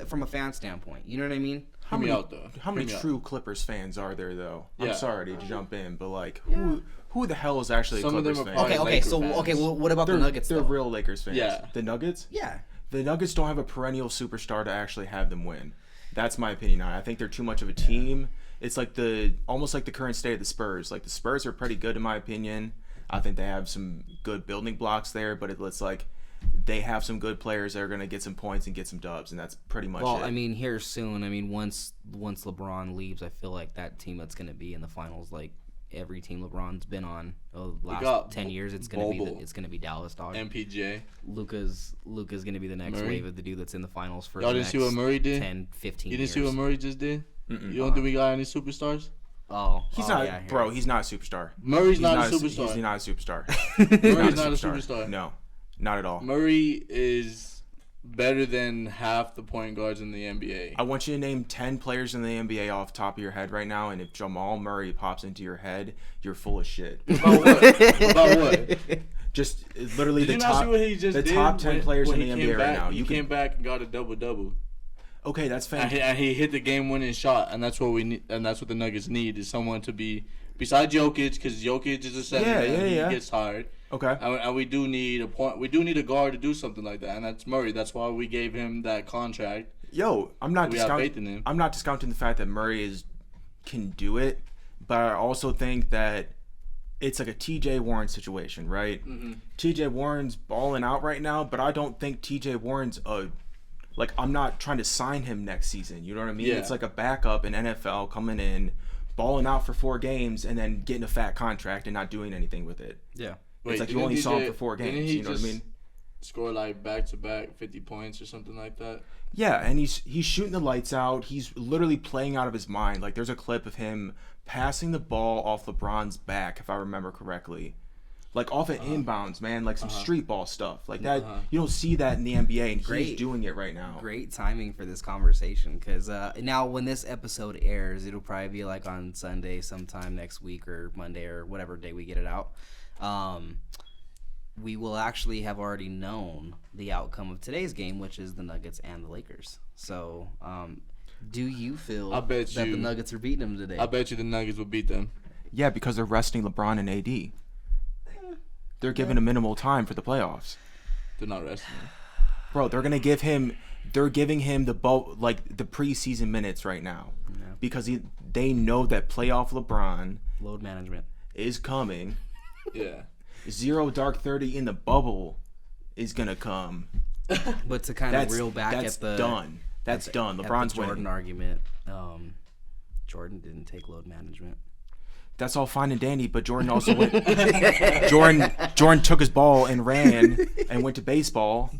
from a fan standpoint, you know what I mean? How many true Clippers fans are there, though? Yeah. I'm sorry to jump in, but who the hell is actually Some a of them Clippers are fan? probably Okay, well, what about the Nuggets? They're though? real Lakers fans. Yeah. The Nuggets? Yeah. The Nuggets don't have a perennial superstar to actually have them win. That's my opinion on it. I think they're too much of a team. It's almost like the current state of the Spurs. Like, the Spurs are pretty good in my opinion. I think they have some good building blocks there, but it's like they have some good players that are going to get some points and get some dubs, and that's pretty much it. Well, I mean, here soon. I mean, once LeBron leaves, I feel like that team that's going to be in the finals, every team LeBron's been on the last got 10 years. It's gonna be Dallas, dog. MPJ. Luka's gonna be the next wave of the dude that's in the finals for Y'all the didn't next see what Murray did? 10, 15 You years. didn't see what Murray just did? You don't think we got any superstars? He's not, yeah, bro. He's not a superstar. Murray's He's not a superstar. He's not a superstar. Murray's not a superstar. No, not at all. Murray is better than half the point guards in the NBA. I want you to name 10 players in the NBA off the top of your head right now, and if Jamal Murray pops into your head, you're full of shit. About what? About what? Just literally Did you not see what he just the did top 10 players in the NBA right now. He came back and got a double-double. Okay, that's fantastic. And he hit the game-winning shot, and that's what we need. And that's what the Nuggets need is someone to be besides Jokic, because Jokic is a center. He gets tired. Okay. And we do need a point. We do need a guard to do something like that, and that's Murray. That's why we gave him that contract. Yo, I'm not have faith in him. I'm not discounting the fact that Murray can do it, but I also think that it's like a TJ Warren situation, right? Mm-hmm. TJ Warren's balling out right now, but I don't think TJ Warren's I'm not trying to sign him next season. You know what I mean? Yeah. It's like a backup in NFL coming in, balling out for 4 games, and then getting a fat contract and not doing anything with it. Yeah. It's like you only saw him for 4 games. You know what I mean? Score like back-to-back 50 points or something like that. Yeah, and he's shooting the lights out. He's literally playing out of his mind. Like, there's a clip of him passing the ball off LeBron's back, if I remember correctly. Like, off at inbounds, man. Like, some street ball stuff. Like, that. You don't see that in the NBA, and he's doing it right now. Great timing for this conversation, because now when this episode airs, it'll probably be like on Sunday sometime next week or Monday or whatever day we get it out. We will actually have already known the outcome of today's game, which is the Nuggets and the Lakers. So, do you feel that the Nuggets are beating them today? I bet you the Nuggets will beat them. Yeah, because they're resting LeBron and AD. They're giving him minimal time for the playoffs. They're not resting him. Bro, they're giving him the preseason minutes right now. Yeah. Because they know that playoff LeBron Load management is coming. Yeah. 0 dark 30 in the bubble is gonna come. But to kind of reel back at the done. That's done. LeBron's Jordan winning. argument. Jordan didn't take load management. That's all fine and dandy, but Jordan also went. Jordan took his ball and ran and went to baseball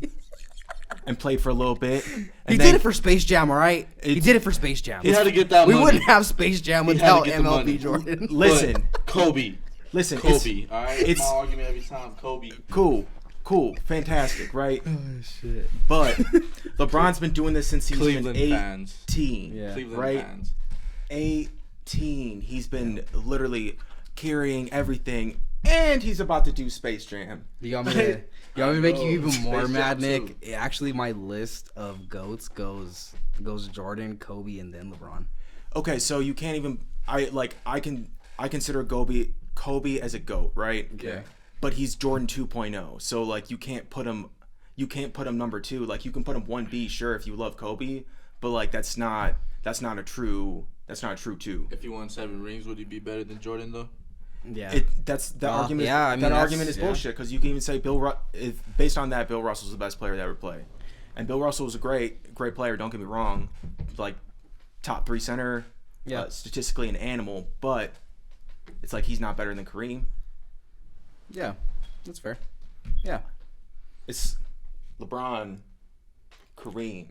and played for a little bit. He did it for Space Jam, all right? He did it for Space Jam. He had to get that money. We wouldn't have Space Jam without MLB Jordan. Listen, Kobe. Listen, Kobe. All right, it's my argument every time. Kobe. Cool, fantastic, right? Oh shit! But LeBron's been doing this since he was Cleveland 18. fans. Yeah. Cleveland right? fans. 18. He's been literally carrying everything, and he's about to do Space Jam. You want me to make you even more Space mad, Jam Nick? Actually, my list of GOATs goes Jordan, Kobe, and then LeBron. Okay, so you can't even. I consider Kobe as a GOAT, right? Okay. But he's Jordan 2.0, so like you can't put him number 2. Like you can put him 1B, sure, if you love Kobe, but like that's not a true 2. If he won 7 rings, would he be better than Jordan though? Yeah. Argument. Yeah, I mean, that argument is bullshit because you can even say based on that, Bill Russell's the best player to ever play, and Bill Russell was a great player. Don't get me wrong, like top 3 center, statistically an animal, but it's like he's not better than Kareem. Yeah, that's fair. Yeah. It's LeBron, Kareem,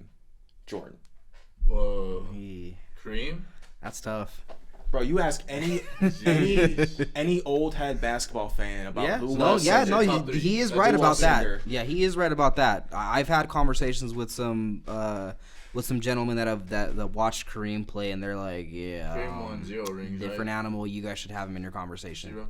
Jordan. Whoa. He, Kareem? that's tough. Bro, you ask any old head basketball fan about who was he is right about that. Yeah, he is right about that. I've had conversations with some gentlemen that watched Kareem play, and they're like, Kareem won 0 rings. Different animal. You guys should have him in your conversation. 0.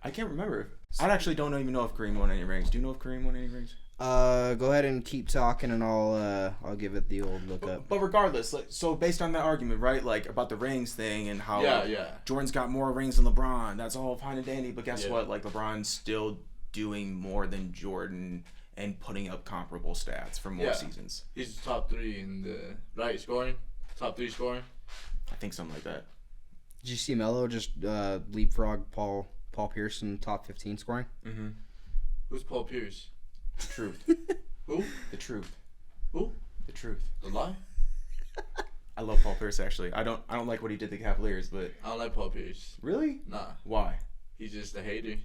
I can't remember. I actually don't even know if Kareem won any rings. Do you know if Kareem won any rings? Go ahead and keep talking, and I'll give it the old look up. But regardless, so based on that argument, right, like about the rings thing and how Jordan's got more rings than LeBron, that's all fine and dandy. But guess what? Like LeBron's still doing more than Jordan and putting up comparable stats for more seasons. He's top 3 in the scoring. Top 3 scoring. I think something like that. Did you see Melo just leapfrog Paul Pierce in top 15 scoring? Mm-hmm. Who's Paul Pierce? The truth. Who? The truth. Who? The truth. The lie? I love Paul Pierce, actually. I don't like what he did to the Cavaliers, but... I don't like Paul Pierce. Really? Nah. Why? He's just a hater.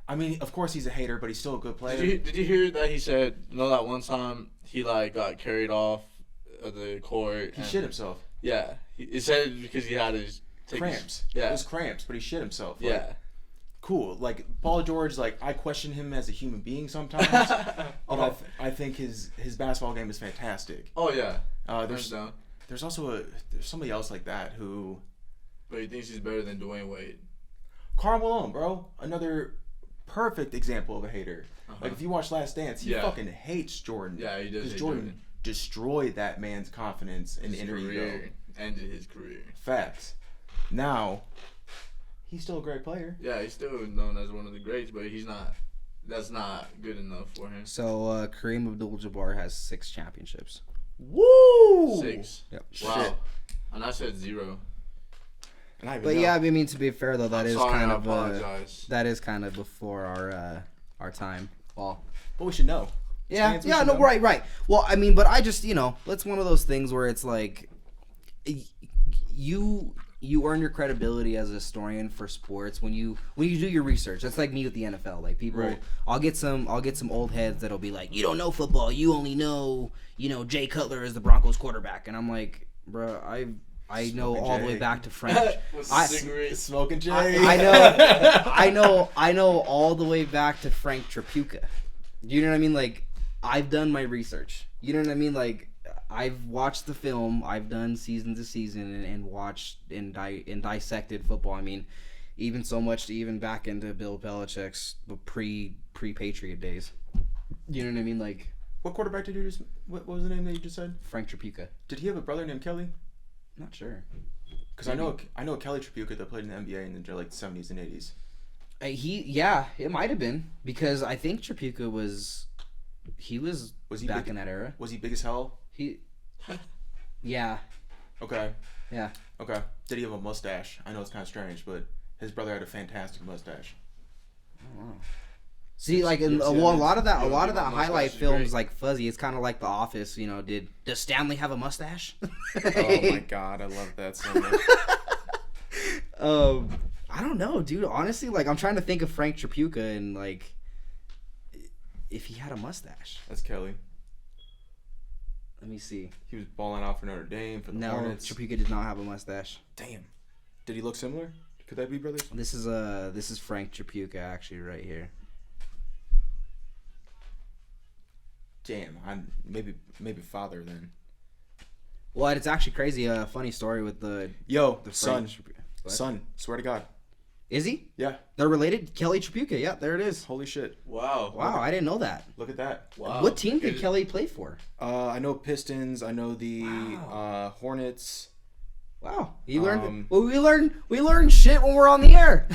I mean, of course he's a hater, but he's still a good player. Did you hear that he said, that one time he, got carried off of the court? He shit himself. Yeah. He said because he had his... Cramps. Yeah. It was cramps, but he shit himself. Yeah. Cool. Paul George, I question him as a human being sometimes. But I think his basketball game is fantastic. Oh, yeah. There's also there's somebody else like that who... But he thinks he's better than Dwayne Wade. Karl Malone, bro. Another perfect example of a hater. If you watch Last Dance, he fucking hates Jordan. Yeah, he does. Because Jordan destroyed that man's confidence and inner ego. Ended his career. Facts. Now, he's still a great player. Yeah, he's still known as one of the greats, but he's not. That's not good enough for him. So Kareem Abdul-Jabbar has 6 championships. Woo! 6. Yep. Wow. Shit. And I said 0. But yeah, I mean, to be fair though, that is kind of apologize. Before our time. Well, but we should know. Right. Well, I mean, but I just it's one of those things where it's like you earn your credibility as a historian for sports when you do your research. That's like me with the NFL. Like people, right. I'll get some old heads that'll be like, you don't know football. You only know Jay Cutler is the Broncos quarterback, and I'm like, bro, I know all the way back to French. Smoking Jay. I know all the way back to Frank Tripucka. You know what I mean? Like, I've done my research. You know what I mean? Like, I've watched the film. I've done season to season and watched and dissected football. I mean, even so much to even back into Bill Belichick's pre-Patriot days. You know what I mean? Like, what quarterback did you just? What was the name that you just said? Frank Tripucka. Did he have a brother named Kelly? Not sure. Because I know Kelly Tripucca that played in the NBA in the 70s and 80s. It might have been because I think Tripucca was he back in that era. Was he big as hell? Yeah. Okay. Yeah. Okay. Did he have a mustache? I know it's kind of strange, but his brother had a fantastic mustache. Oh, wow. See, like a lot of that highlight films like fuzzy. It's kind of like The Office. Does Stanley have a mustache? Oh my god, I love that so much. I don't know, dude. Honestly, like I'm trying to think of Frank Tripucca and like if he had a mustache. That's Kelly. Let me see. He was balling out for Notre Dame for the Hornets. No, Tripucca did not have a mustache. Damn. Did he look similar? Could that be brothers? This is Frank Tripucca actually right here. Damn, I'm maybe father then. Well, it's actually crazy. Funny story with the son. Swear to God. Is he? Yeah. They're related. Kelly Tripucca. Yeah, there it is. Holy shit. Wow. I didn't know that. Look at that. Wow. What team did Kelly play for? I know Pistons. I know the Hornets. Wow. You learned. Well, we learn shit when we're on the air.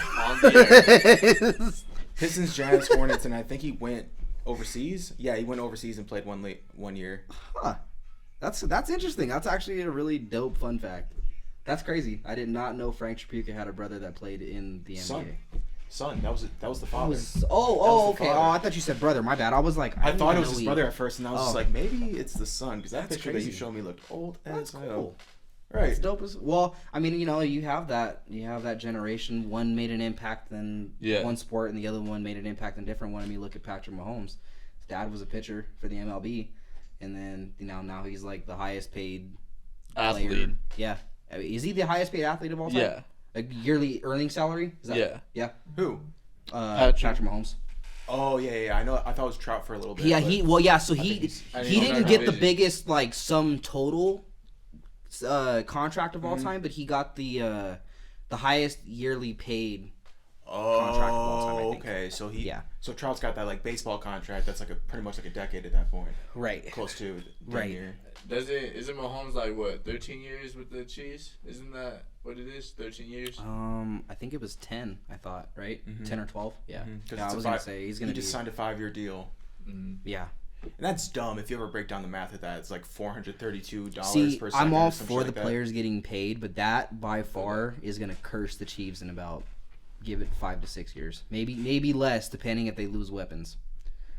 Pistons, Giants, Hornets, and I think he went overseas. Yeah, he went overseas and played one year. Huh. That's interesting. That's actually a really dope fun fact. That's crazy. I did not know Frank Tripucca had a brother that played in the NBA. Son. That was the father. Okay. Oh, I thought you said brother. My bad. I was like, I thought it was his brother at first, and I was just like, maybe it's the son, because that picture crazy. that you showed me looked old as hell. Cool. Right. That's dope as well. I mean, you have that generation. One made an impact in one sport, and the other one made an impact in a different one. I mean, look at Patrick Mahomes. His dad was a pitcher for the MLB, and then now he's like the highest paid athlete. Player. Yeah. I mean, is he the highest paid athlete of all time? Yeah. Like yearly earning salary? Is that, yeah. Yeah. Who? Patrick Mahomes. Oh yeah. I know. I thought it was Trout for a little bit. Yeah. So he didn't get the biggest like sum total contract of all time, but he got the highest yearly paid contract of all time. I think. Okay. So Trout's got that like baseball contract that's like pretty much like a decade at that point. Right. Close to. Right. Year. Isn't Mahomes like what 13 years with the Chiefs? Isn't that what it is? 13 years. I think it was 10. I thought 10 or 12. Yeah. I was gonna say he just signed a 5-year deal. Mm-hmm. Yeah. And that's dumb. If you ever break down the math of that, it's like $432 per second. I'm all for the players getting paid, but that by far is gonna curse the Chiefs in about give it 5 to 6 years, maybe less, depending if they lose weapons.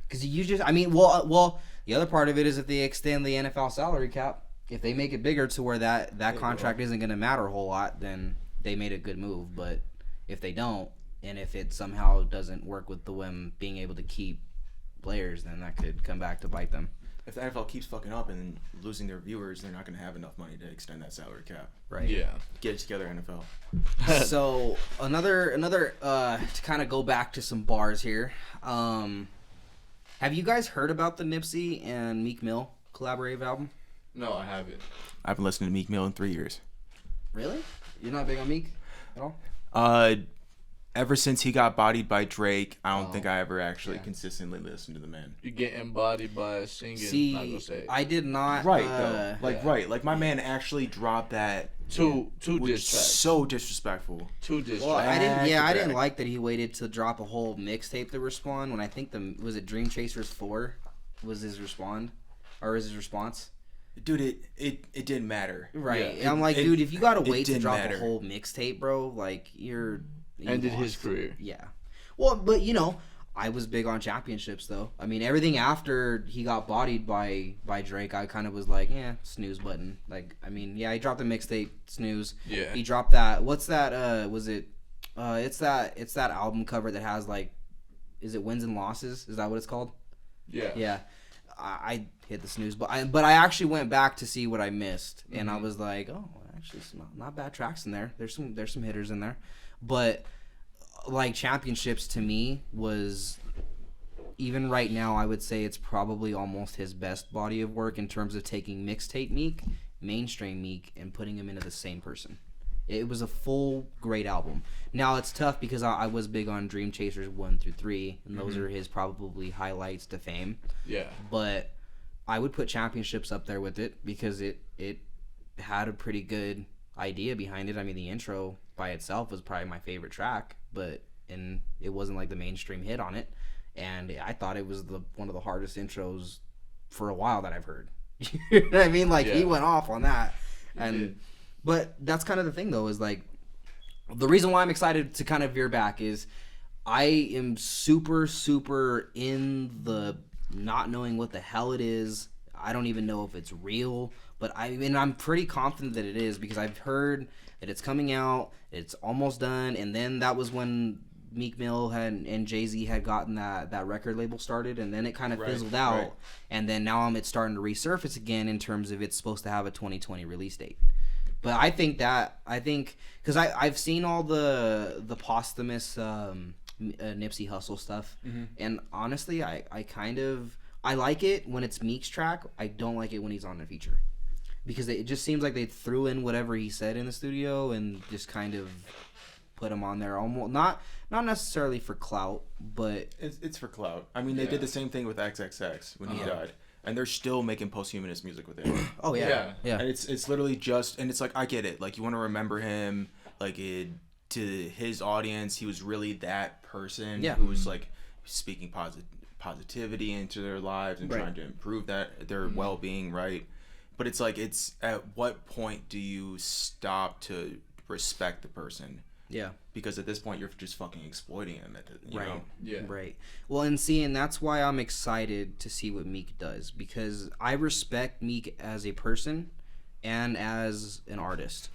Because the other part of it is if they extend the NFL salary cap, if they make it bigger to where that contract isn't going to matter a whole lot, then they made a good move. But if they don't, and if it somehow doesn't work with them being able to keep players, then that could come back to bite them. If the NFL keeps fucking up and losing their viewers, they're not going to have enough money to extend that salary cap. Right. Yeah. Get it together, NFL. So another to kind of go back to some bars here. Have you guys heard about the Nipsey and Meek Mill collaborative album? No, I haven't. I haven't listened to Meek Mill in 3 years. Really? You're not big on Meek at all? Ever since he got bodied by Drake, I don't think I ever actually consistently listened to the man. You get embodied by singing. See, I did not. Right, though. Right. Like, my man actually dropped that. Two diss tracks. So disrespectful. Two diss Well, tracks. I didn't like that he waited to drop a whole mixtape to respond when I think was it Dream Chasers 4 was his response? Dude, it didn't matter. Right. Yeah. I'm like, dude, if you gotta wait to drop matter. a whole mixtape, bro, like you Ended lost. his career. Yeah. Well, but I was big on championships though. I mean, everything after he got bodied by Drake, I kind of was like, snooze button. Like, I mean, he dropped the mixtape, snooze. Yeah. He dropped that. What's that? Was it? It's that album cover that has like, is it Wins and Losses? Is that what it's called? Yeah. Yeah. I hit the snooze, but I actually went back to see what I missed, and I was like, oh, actually, it's not bad tracks in there. There's some hitters in there, but like championships to me was, even right now, I would say it's probably almost his best body of work in terms of taking mixtape Meek, mainstream Meek, and putting him into the same person. It was a full great album. Now it's tough because I was big on Dream Chasers 1 through 3, and those are his probably highlights to fame. Yeah. But I would put Championships up there with it because it had a pretty good idea behind it. I mean, the intro by itself was probably my favorite track, and it wasn't like the mainstream hit on it. And I thought it was one of the hardest intros for a while that I've heard. You know what I mean? Like, he went off on that. But that's kind of the thing, though, is like, the reason why I'm excited to kind of veer back is I am super, super in the not knowing what the hell it is. I don't even know if it's real, but I'm pretty confident that it is because I've heard that it's coming out, it's almost done, and then that was when Meek Mill and Jay-Z had gotten that record label started, and then it kind of fizzled out, and then now it's starting to resurface again in terms of it's supposed to have a 2020 release date. But I think because I've seen all the posthumous Nipsey Hussle stuff, and honestly, I like it when it's Meek's track. I don't like it when he's on a feature because it just seems like they threw in whatever he said in the studio and just kind of put him on there, almost not necessarily for clout, but it's for clout. I mean, they did the same thing with XXX when he died. And they're still making posthumous music with it. Oh yeah. And it's literally just, and it's like, I get it. Like, you want to remember him, like, to his audience, he was really that person who was like speaking positivity into their lives and trying to improve their well-being, right? But it's like, it's at what point do you stop to respect the person? Yeah. Because at this point, you're just fucking exploiting him. You know? Yeah. Right. Well, and that's why I'm excited to see what Meek does, because I respect Meek as a person and as an artist.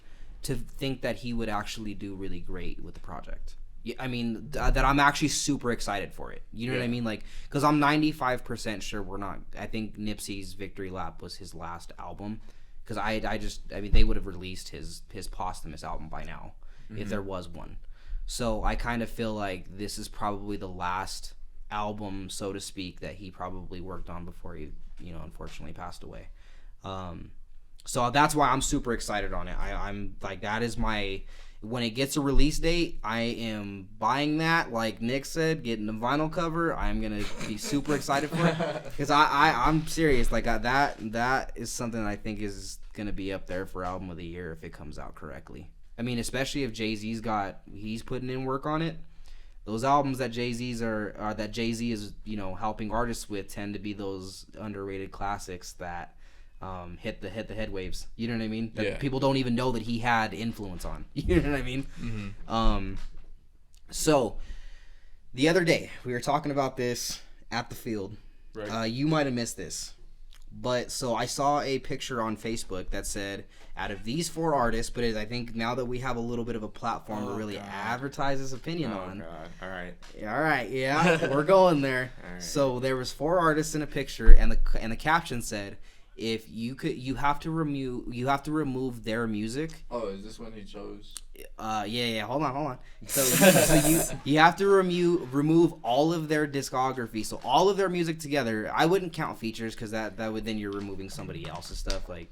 To think that he would actually do really great with the project. I mean, that I'm actually super excited for it. You know what I mean? Like, because I'm 95% sure I think Nipsey's Victory Lap was his last album. Because I mean, they would have released his posthumous album by now. If there was one. So I kind of feel like this is probably the last album, so to speak, that he probably worked on before he, unfortunately passed away. So that's why I'm super excited on it. I'm like, that is when it gets a release date, I am buying that. Like Nick said, getting the vinyl cover. I'm going to be super excited for it. Because I'm serious. Like that is something I think is going to be up there for album of the year if it comes out correctly. I mean, especially if Jay-Z's he's putting in work on it. Those albums that Jay-Z is, helping artists with tend to be those underrated classics that hit the headwaves. You know what I mean? That people don't even know that he had influence on. You know what I mean? Mm-hmm. So the other day we were talking about this at the field. Right. You might have missed this. But so I saw a picture on Facebook that said, out of these 4 artists, but I think now that we have a little bit of a platform to really advertise this opinion on. God. All right, yeah, we're going there. All right. So there was 4 artists in a picture, and the caption said, if you have to remove their music. Oh, is this one he chose? Yeah. Hold on. So you have to remove all of their discography, so all of their music together. I wouldn't count features because that would, then you're removing somebody else's stuff. Like,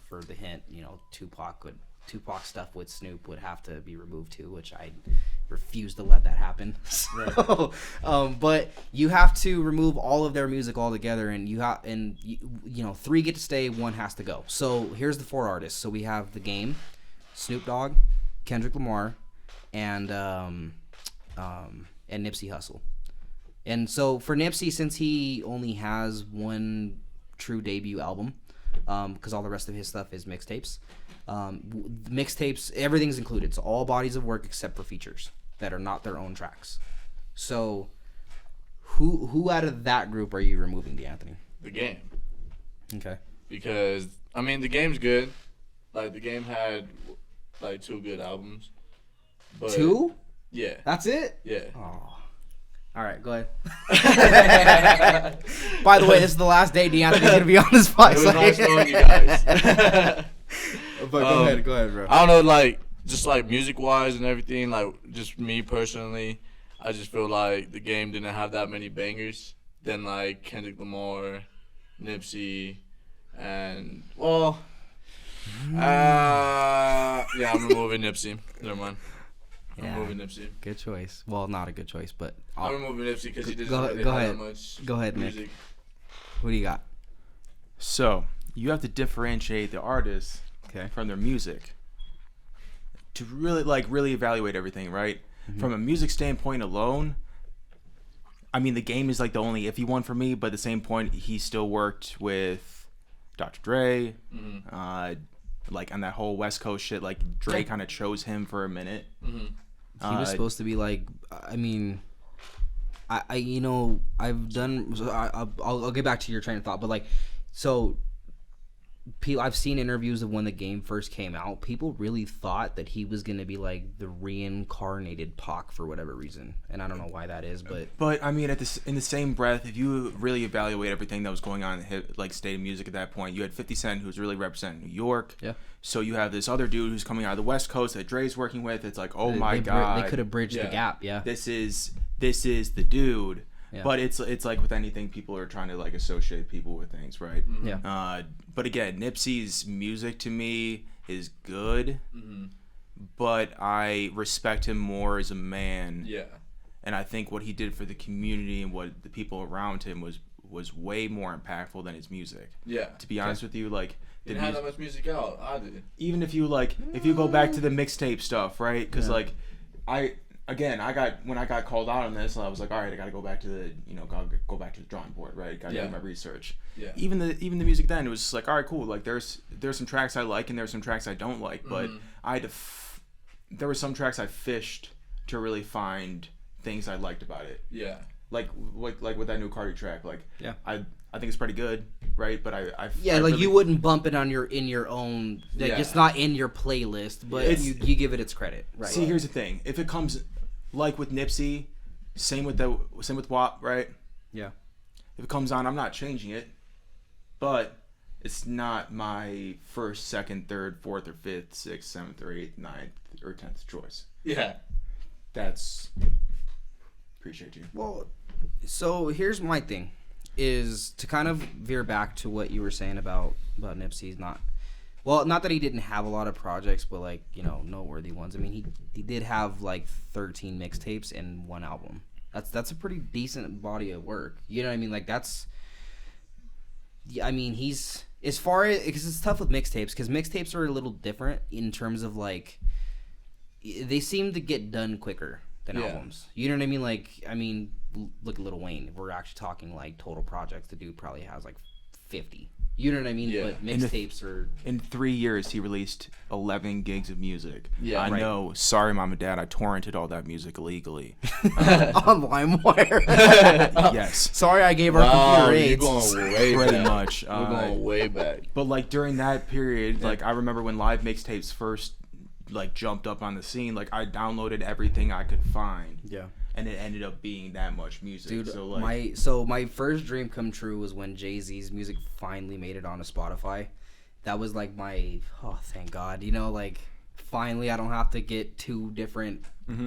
for the hint, Tupac stuff with Snoop would have to be removed too, which I refuse to let that happen. So, but you have to remove all of their music altogether, and 3 get to stay, 1 has to go. So here's the 4 artists. So we have The Game, Snoop Dogg, Kendrick Lamar, and Nipsey Hussle. And so for Nipsey, since he only has 1 true debut album, because all the rest of his stuff is mixtapes. Mixtapes, everything's included. So all bodies of work except for features that are not their own tracks. So who out of that group are you removing, D'Anthony? The Game. Okay. Because, The Game's good. Like, The Game had, 2 good albums. But 2? Yeah. That's it? Yeah. Oh. All right, go ahead. By the way, this is the last day D'Anthony's going to be on this podcast. It was nice knowing you guys. But go ahead, bro. I don't know, just music-wise and everything, just me personally, I just feel like The Game didn't have that many bangers than, Kendrick Lamar, Nipsey, and, yeah, I'm removing Nipsey. Never mind. I'm removing Nipsey. Good choice. Well, not a good choice, but I'm removing Nipsey because he doesn't go really have ahead. that much Go ahead, music. Nick. What do you got? So you have to differentiate the artists Okay. from their music to really evaluate everything, right? Mm-hmm. From a music standpoint alone, The Game is the only iffy one for me, but at the same point, he still worked with Dr. Dre, on that whole West Coast shit. Dre kind of chose him for a minute. Mm-hmm. He was supposed to be I've done. I'll get back to your train of thought, but I've seen interviews of when The Game first came out. People really thought that he was gonna be the reincarnated Pac for whatever reason, and I don't know why that is. But in the same breath, if you really evaluate everything that was going on in state of music at that point, you had 50 Cent, who's really representing New York. Yeah. So you have this other dude who's coming out of the West Coast that Dre's working with. It's God, they could have bridged the gap. Yeah. This is the dude. Yeah. But it's with anything, people are trying to associate people with things, right? Mm-hmm. Yeah. But again, Nipsey's music to me is good, but I respect him more as a man. Yeah. And I think what he did for the community and what the people around him was way more impactful than his music. Yeah. To be honest with you, he didn't have that much music out. I did. Even if you go back to the mixtape stuff, right? Because when I got called out on this, I was all right, I got to go back to the go back to the drawing board, right? Got to do my research. Yeah. Even the music then, it was just all right, cool. There's some tracks I like and there's some tracks I don't like, but I had to. There were some tracks I fished to really find things I liked about it. Yeah. Like with that new Cardi track, yeah. I think it's pretty good, right? But I you wouldn't bump it in your own. It's not in your playlist, but you give it its credit, right? See, here's the thing: if it comes with Nipsey, same with WAP, right? Yeah. If it comes on, I'm not changing it, but it's not my first, second, third, fourth, or fifth, sixth, seventh, or eighth, ninth, or 10th choice. Yeah. Appreciate you. Well, so here's my thing, is to kind of veer back to what you were saying about Nipsey's not that he didn't have a lot of projects, but noteworthy ones. He did have 13 mixtapes and 1 album. That's a pretty decent body of work. You know what I mean? He's as far as, because it's tough with mixtapes, because mixtapes are a little different in terms of they seem to get done quicker than albums. You know what I mean? Look at Lil Wayne. If we're actually talking total projects, the dude probably has 50. You know what I mean? Yeah. But mixtapes are... In 3 years, he released 11 gigs of music. Yeah, I right. know. Sorry, Mom and Dad. I torrented all that music illegally. on LimeWire. Yes. Sorry, I gave our Wow, computer you're AIDS. going way Pretty back. much. We're going way back. But like during that period, like I remember when live mixtapes first like jumped up on the scene, like I downloaded everything I could find. Yeah. And it ended up being that much music. Dude, so like my first dream come true was when Jay-Z's music finally made it onto Spotify. That was like my, oh, thank God. You know, like, finally I don't have to get 2 different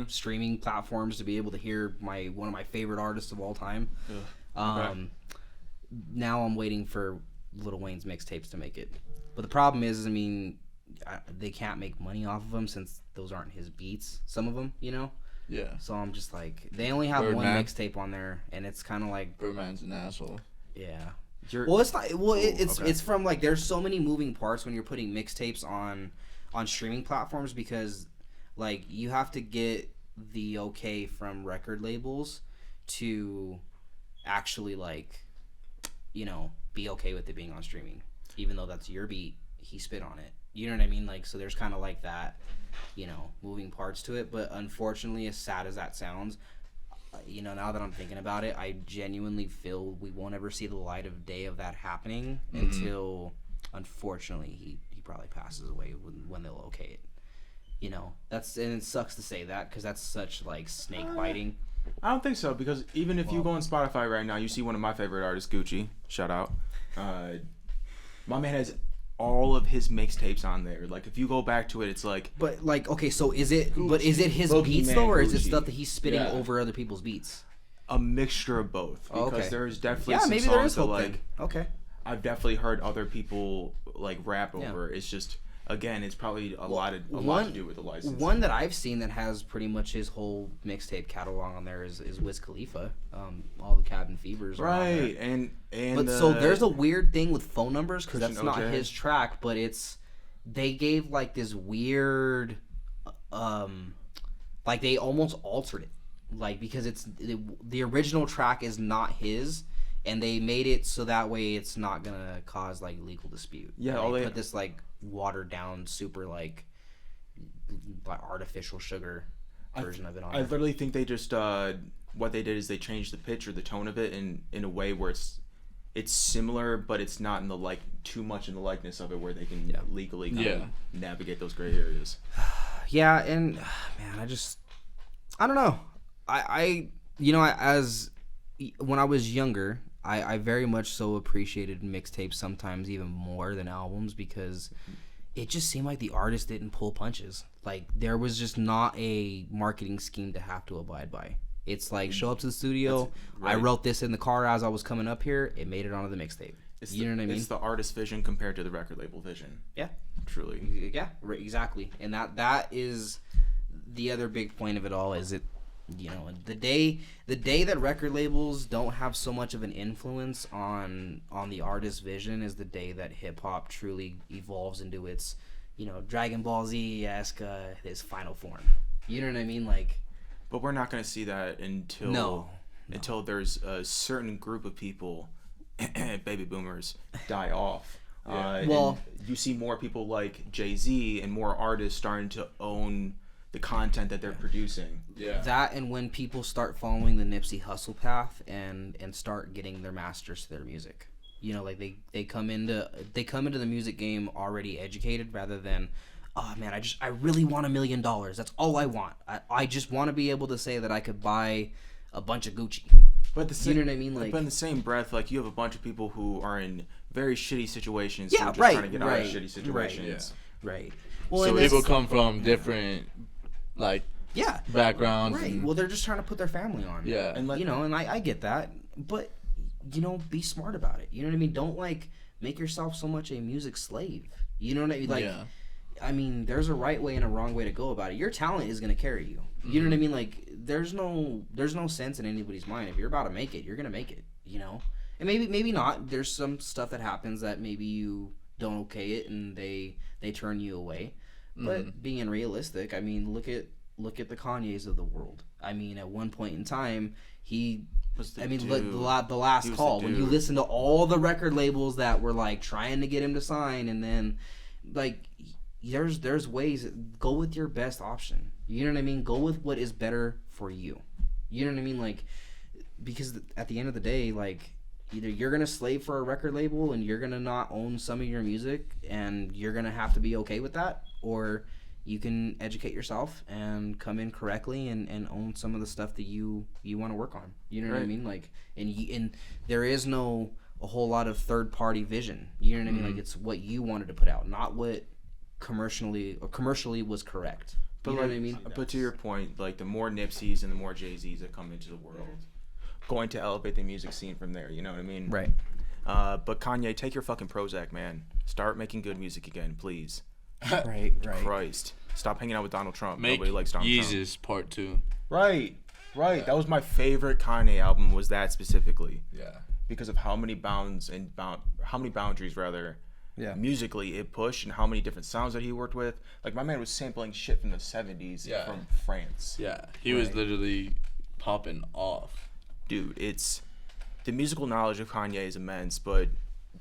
streaming platforms to be able to hear one of my favorite artists of all time. Now I'm waiting for Lil Wayne's mixtapes to make it. But the problem is, I mean, they can't make money off of them since those aren't his beats, some of them, you know? Yeah. So I'm just like, they only have one Birdman. mixtape on there, and it's kind of like, Birdman's an asshole. yeah. you're, Well, it's not. Well, it's okay. it's from like there's so many moving parts when you're putting mixtapes on streaming platforms because like you have to get the okay from record labels to actually like be okay with it being on streaming, even though that's your beat. He spit on it. You know what I mean? Like, so there's kind of like that, moving parts to it. But unfortunately, as sad as that sounds, now that I'm thinking about it, I genuinely feel we won't ever see the light of day of that happening until, unfortunately, he probably passes away when they'll okay it. And it sucks to say that because that's such like snake biting. I don't think so because even if you go on Spotify right now, you see one of my favorite artists, Gucci. Shout out. My man has all of his mixtapes on there. Like if you go back to it, it's like. But like, okay, so is it his Boogie beats Man though, or is it Gucci. stuff that he's spitting Yeah. over other people's beats? A mixture of both because Okay. there's definitely Yeah, some maybe there songs is that hope like then. Okay. I've definitely heard other people like rap Yeah. over. It's just again, it's probably a lot to do with the license. One that I've seen that has pretty much his whole mixtape catalog on there is Wiz Khalifa. All the Cabin Fevers. are on there. Right, and But so there's a weird thing with phone numbers because that's Christian not OJ. his track, but they gave like this weird, like they almost altered it, like because the original track is not his, and they made it so that way it's not gonna cause like legal dispute. Yeah, And all they they- put this like watered down, super like artificial sugar version of it on I there. literally think they just what they did is they changed the pitch or the tone of it in a way where it's similar, but it's not in the too much in the likeness of it where they can legally kind of navigate those gray areas. Yeah, and man, I don't know. When I was younger, I very much so appreciated mixtapes sometimes even more than albums because it just seemed like the artist didn't pull punches. Like there was just not a marketing scheme to have to abide by. It's like show up to the studio. I wrote this in the car as I was coming up here. It made it onto the mixtape. You know what I mean? It's the artist vision compared to the record label vision. Yeah. Truly. Yeah, right, exactly. And that is the other big point of it all is the day that record labels don't have so much of an influence on the artist's vision is the day that hip hop truly evolves into its, Dragon Ball Z-esque its final form. You know what I mean? Like, But we're not going to see that until there's a certain group of people, baby boomers, die off. Well, and you see more people like Jay-Z and more artists starting to own the content that they're producing. Yeah. that and when people start following the Nipsey Hussle path and start getting their masters to their music. Like they come into the music game already educated rather than, oh man, I really want $1 million. That's all I want. I just want to be able to say that I could buy a bunch of Gucci. But the same, You know what I mean? Like, but in the same breath, like you have a bunch of people who are in very shitty situations. Yeah, who are just right, trying to get out right, of shitty situations. right. Well, So and people that's- come from different yeah, backgrounds. right. And, Well, they're just trying to put their family on. yeah. And And I get that, but be smart about it. You know what I mean? Don't make yourself so much a music slave. You know what I mean? Like, Yeah. I mean, there's a right way and a wrong way to go about it. Your talent is gonna carry you. You know what I mean? Like, there's no sense in anybody's mind. If you're about to make it, you're gonna make it. And maybe not. There's some stuff that happens that maybe you don't okay it and they turn you away. But being realistic, I mean, look at the Kanyes of the world. I mean, at one point in time, he I mean, the last call, when you listen to all the record labels that were like trying to get him to sign, and then like there's ways. Go with your best option. You know what I mean? Go with what is better for you. You know what I mean? Like, because at the end of the day, like, either you're gonna slave for a record label and you're gonna not own some of your music, and you're gonna have to be okay with that, or you can educate yourself and come in correctly and own some of the stuff that you want to work on. You know what I mean? Like, and there is a whole lot of third party vision. You know what I mean? Like, it's what you wanted to put out, not what commercially was correct. But you know what I mean? But to your point, like, the more Nipseys and the more Jay-Z's that come into the world, going to elevate the music scene from there. You know what I mean? Right. But Kanye, take your fucking Prozac, man. Start making good music again, please. Right. Christ. Stop hanging out with Donald Trump. Make Nobody likes Donald Trump. Yeezus Part 2. Right. That was my favorite Kanye album, was that specifically. Yeah. Because of how many boundaries musically it pushed, and how many different sounds that he worked with. Like, my man was sampling shit from the 70s from France. Yeah. He was literally popping off. Dude, the musical knowledge of Kanye is immense, but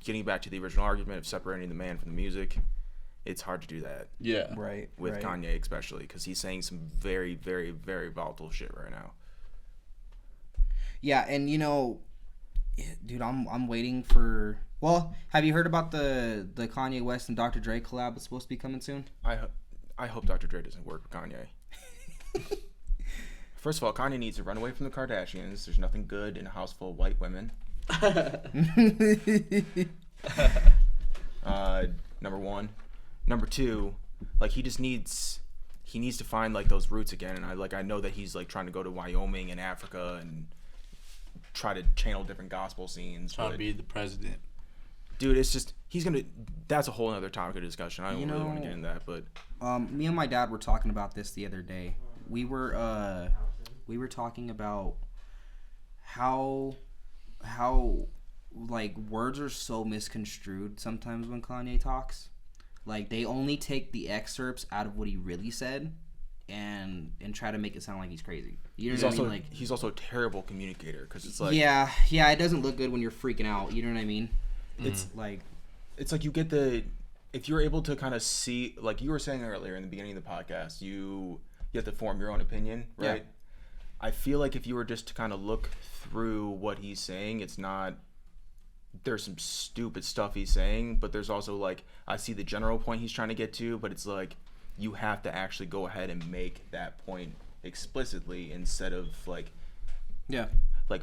getting back to the original argument of separating the man from the music, it's hard to do that. Yeah. Right. With Kanye especially, because he's saying some very, very, very volatile shit right now. Yeah, and dude, I'm waiting for. Well, have you heard about the Kanye West and Dr. Dre collab that's supposed to be coming soon? I hope Dr. Dre doesn't work with Kanye. First of all, Kanye needs to run away from the Kardashians. There's nothing good in a house full of white women. Number one. Number two, like, he needs to find, like, those roots again. And I know that he's, like, trying to go to Wyoming and Africa and try to channel different gospel scenes. Trying to be the president. Dude, it's just, that's a whole other topic of discussion. I don't really want to get into that, but. Me and my dad were talking about this the other day. We were talking about how like, words are so misconstrued sometimes when Kanye talks. Like, they only take the excerpts out of what he really said and try to make it sound like he's crazy. You know what I mean? Like, he's also a terrible communicator, because it's like, yeah, it doesn't look good when you're freaking out. You know what I mean? It's like you get if you're able to kind of see, like you were saying earlier in the beginning of the podcast, you have to form your own opinion, right? Yeah. I feel like if you were just to kind of look through what he's saying, it's not. There's some stupid stuff he's saying, but there's also, like, I see the general point he's trying to get to, but it's like you have to actually go ahead and make that point explicitly instead of, like, like,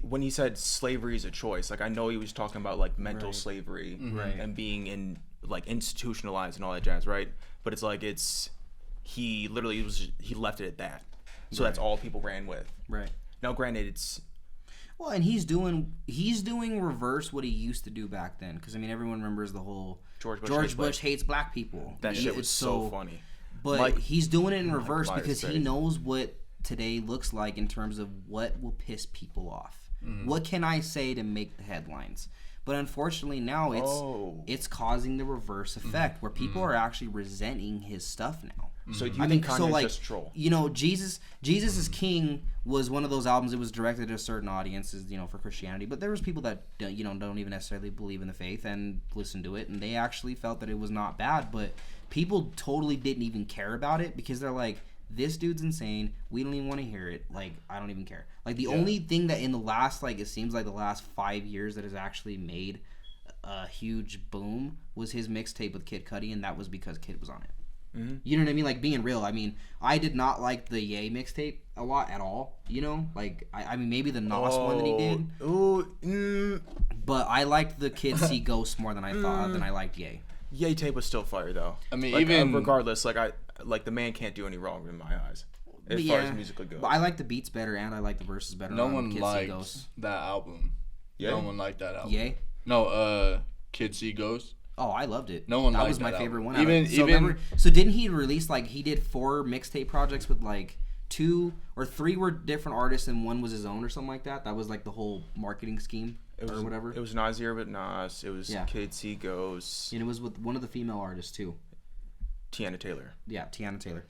when he said slavery is a choice, like, I know he was talking about, like, mental slavery and being like, institutionalized and all that jazz, right? But it's like, he literally he left it at that, so that's all people ran with. Right. Now, granted, it's. Well, and he's doing reverse what he used to do back then. Because, I mean, everyone remembers the whole George Bush hates black people. That shit was so funny. But he's doing it in reverse because he knows what today looks like in terms of what will piss people off. What can I say to make the headlines? But unfortunately now it's causing the reverse effect where people are actually resenting his stuff now. So do you think Kanye's just a troll? Jesus is King was one of those albums that was directed to certain audiences, for Christianity. But there was people that don't even necessarily believe in the faith and listen to it, and they actually felt that it was not bad. But people totally didn't even care about it because they're like, this dude's insane. We don't even want to hear it. Like, I don't even care. Like, the only thing that in the last, like, it seems like the last 5 years that has actually made a huge boom was his mixtape with Kid Cudi, and that was because Kid was on it. Mm-hmm. You know what I mean? Like, being real. I mean, I did not like the Ye mixtape a lot at all. Like, I mean, maybe the Nas one that he did. But I liked the Kid See Ghosts more than I thought than I liked Ye. Ye tape was still fire though. I mean, like, even regardless, like the man can't do any wrong in my eyes as far as musically goes. But I like the beats better and I like the verses better. No one liked that album. Yeah. No one liked that album. Ye? No, Kid See Ghosts. Oh, I loved it. No one liked that. That was my favorite album. one. So didn't he release, like, he did 4 mixtape projects with, like, 2 or 3 were different artists and 1 was his own or something like that? That was, like, the whole marketing scheme or whatever? It was Nasir but Nas. It was Kid See Ghosts. And it was with one of the female artists, too. Tiana Taylor. Yeah, Tiana Taylor.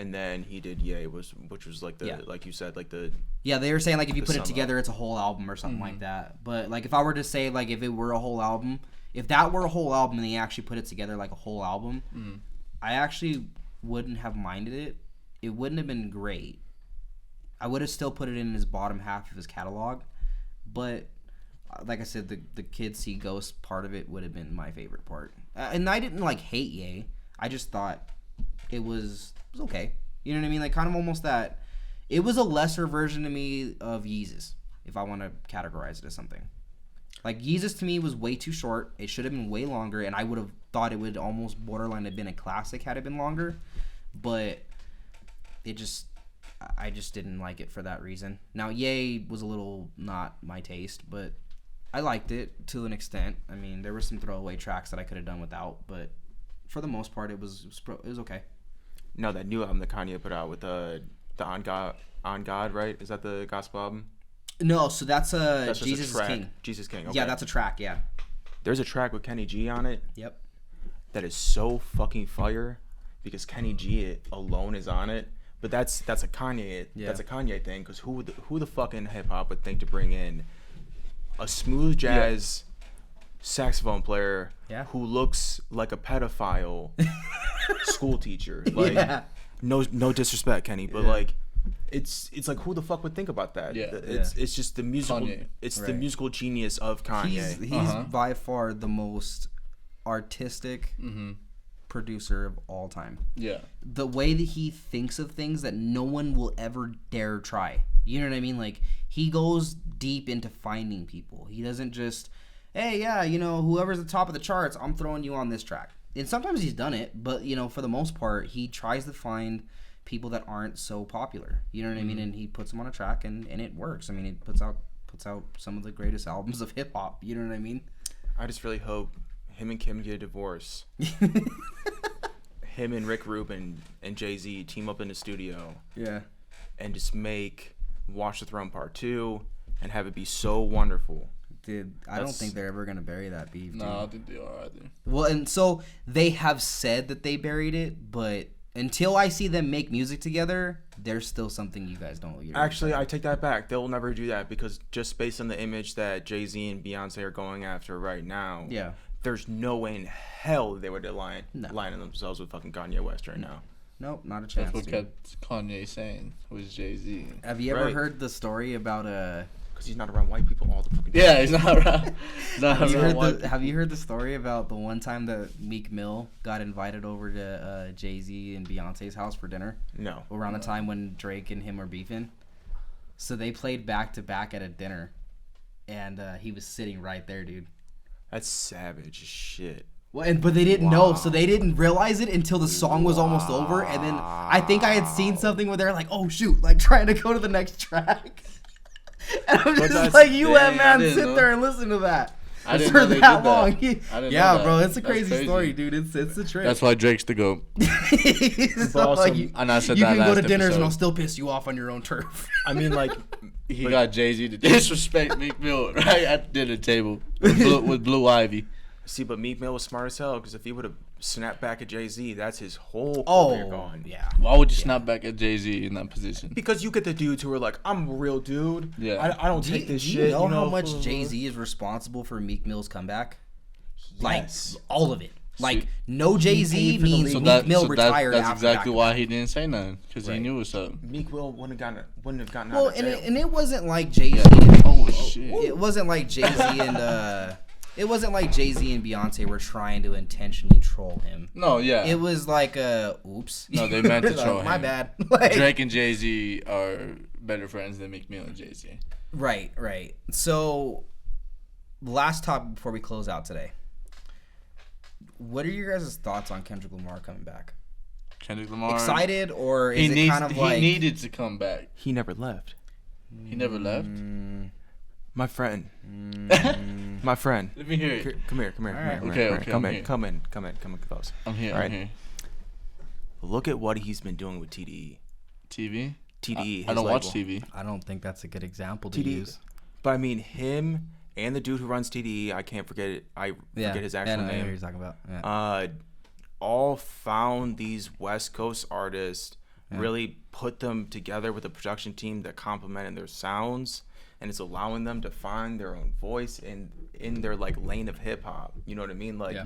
and then he did Ye, which was like the like you said, like the they were saying like if you put it sum together, it's a whole album or something like that. But like if I were to say like if it were a whole album, if that were a whole album and they actually put it together like a whole album, I actually wouldn't have minded it. It wouldn't have been great. I would have still put it in his bottom half of his catalog, but like I said, the Kids See Ghosts part of it would have been my favorite part. And I didn't like hate Ye. I just thought it was okay. You know what I mean? Like kind of almost that. It was a lesser version to me of Yeezus, if I want to categorize it as something. Like Yeezus to me was way too short. It should have been way longer, and I would have thought it would almost borderline have been a classic had it been longer. But I just didn't like it for that reason. Now Ye was a little not my taste, but I liked it to an extent. I mean, there were some throwaway tracks that I could have done without, but for the most part, it was okay. No, that new album that Kanye put out with the On God, right? Is that the gospel album? No, so that's Jesus is King. Jesus King. Okay. Yeah, that's a track. Yeah. There's a track with Kenny G on it. Yep. That is so fucking fire because Kenny G alone is on it. But that's a Kanye. Yeah. That's a Kanye thing because who the fucking hip hop would think to bring in a smooth jazz saxophone player who looks like a pedophile school teacher. Like no disrespect, Kenny, but like it's like who the fuck would think about that? Yeah. It's just the musical Kanye. It's the musical genius of Kanye. He's by far the most artistic producer of all time. Yeah. The way that he thinks of things that no one will ever dare try. You know what I mean? Like he goes deep into finding people. He doesn't just, hey, whoever's the top of the charts, I'm throwing you on this track. And sometimes he's done it, but for the most part, he tries to find people that aren't so popular. You know what I mean? And he puts them on a track, and it works. I mean, he puts out some of the greatest albums of hip hop. You know what I mean? I just really hope him and Kim get a divorce. Him and Rick Rubin and Jay-Z team up in the studio. Yeah. And just make Watch the Throne Part 2 and have it be so wonderful. Dude, I don't think they're ever going to bury that beef, dude. No, I don't think they are either. Well, and so they have said that they buried it, but until I see them make music together, there's still something you guys don't. Actually, I take that back. They'll never do that because just based on the image that Jay-Z and Beyonce are going after right now, there's no way in hell they would align themselves with fucking Kanye West right now. Nope, not a chance. That's what kept Kanye saying was Jay-Z. Have you ever heard the story about because he's not around white people all the fucking time. Yeah, he's not around. Have you heard the story about the one time that Meek Mill got invited over to Jay-Z and Beyonce's house for dinner? No. Around the time when Drake and him were beefing. So they played back to back at a dinner, and he was sitting right there, dude. That's savage as shit. Well, but they didn't know, so they didn't realize it until the song was almost over, and then I think I had seen something where they're like, "Oh shoot!" Like trying to go to the next track. And I'm just like, you let man sit there and listen to that. I didn't know they that long. Yeah, bro, it's a crazy story, dude. It's a trip. That's why Drake's the GOAT. So like you can go to dinners and I'll still piss you off on your own turf. I mean, like he got Jay-Z to disrespect Meek Mill right at the dinner table with Blue Ivy. See, but Meek Mill was smart as hell because if he would have snapped back at Jay-Z, that's his whole career gone. Yeah. Why would you snap back at Jay-Z in that position? Because you get the dudes who are like, I'm a real dude. Yeah. I don't take this shit. You know how much Jay-Z is responsible for Meek Mill's comeback? Yes. Like, all of it. Like, no Jay-Z means Meek Mill retired that's after exactly why he didn't say nothing, because he knew what's up. Meek Mill wouldn't have gotten out of jail. And it wasn't like Jay-Z. Oh, shit. It wasn't like Jay-Z and... It wasn't like Jay-Z and Beyonce were trying to intentionally troll him. No, yeah. It was like oops. No, they meant to troll him. My bad. Like, Drake and Jay-Z are better friends than Meek Mill and Jay-Z. Right. So, last topic before we close out today. What are your guys' thoughts on Kendrick Lamar coming back? Kendrick Lamar? Excited, or is it kind of like... He needed to come back. He never left. He never left? My friend. My friend. Let me hear it. Come here. Right. Okay. Come in close. I'm here. All right. Look at what he's been doing with TDE. TDE? I don't watch TV. I don't think that's a good example to use. But I mean, him and the dude who runs TDE, I can't forget it. I forget his actual name. I know who you're talking about. Yeah. All found these West Coast artists really put them together with a production team that complemented their sounds, and it's allowing them to find their own voice in their like lane of hip hop. You know what I mean? Like,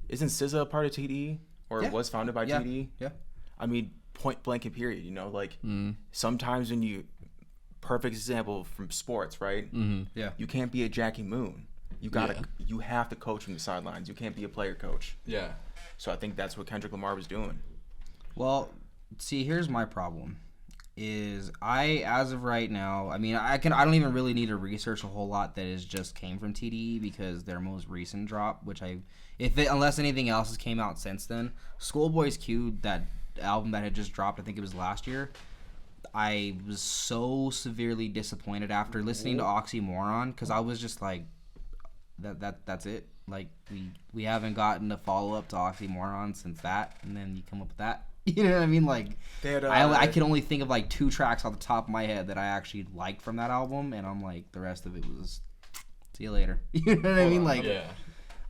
isn't SZA a part of TDE or was founded by TDE? Yeah. I mean, point blank and period. You know, like sometimes when you perfect example from sports, right? Yeah. You can't be a Jackie Moon. You have to coach from the sidelines. You can't be a player coach. Yeah. So I think that's what Kendrick Lamar was doing. Well, see, here's my problem. Is as of right now, I mean, I don't even really need to research a whole lot that is just came from TDE because their most recent drop, which unless anything else has came out since then, Schoolboy's Q, that album that had just dropped, I think it was last year, I was so severely disappointed after listening to Oxymoron because I was just like, that's it. Like we haven't gotten a follow up to Oxymoron since that, and then you come up with that. You know what I mean? Like I could only think of like 2 tracks off the top of my head that I actually liked from that album, and I'm like, the rest of it was see you later. You know what I mean? Like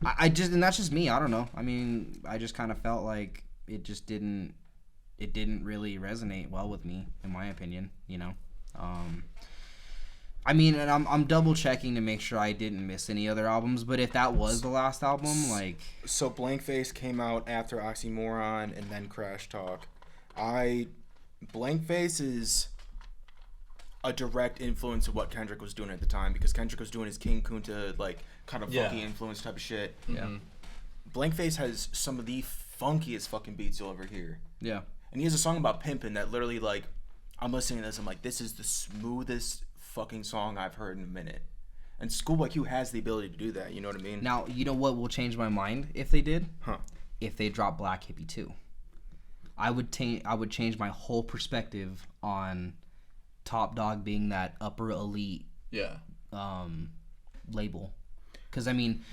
I just, and that's just me. I don't know. I mean, I just kind of felt like it just didn't really resonate well with me, in my opinion. You know. I mean, and I'm double checking to make sure I didn't miss any other albums, but if that was the last album, like... So Blank Face came out after Oxymoron and then Crash Talk. Blank Face is a direct influence of what Kendrick was doing at the time, because Kendrick was doing his King Kunta, like, kind of funky influence type of shit. Yeah. Blank Face has some of the funkiest fucking beats you'll ever hear. Yeah. And he has a song about pimping that literally, like, I'm listening to this, I'm like, this is the smoothest fucking song I've heard in a minute. And Schoolboy Q has the ability to do that, you know what I mean? Now, you know what will change my mind if they did? Huh. If they dropped Black Hippie 2. I would change my whole perspective on Top Dog being that upper elite label. Because, I mean,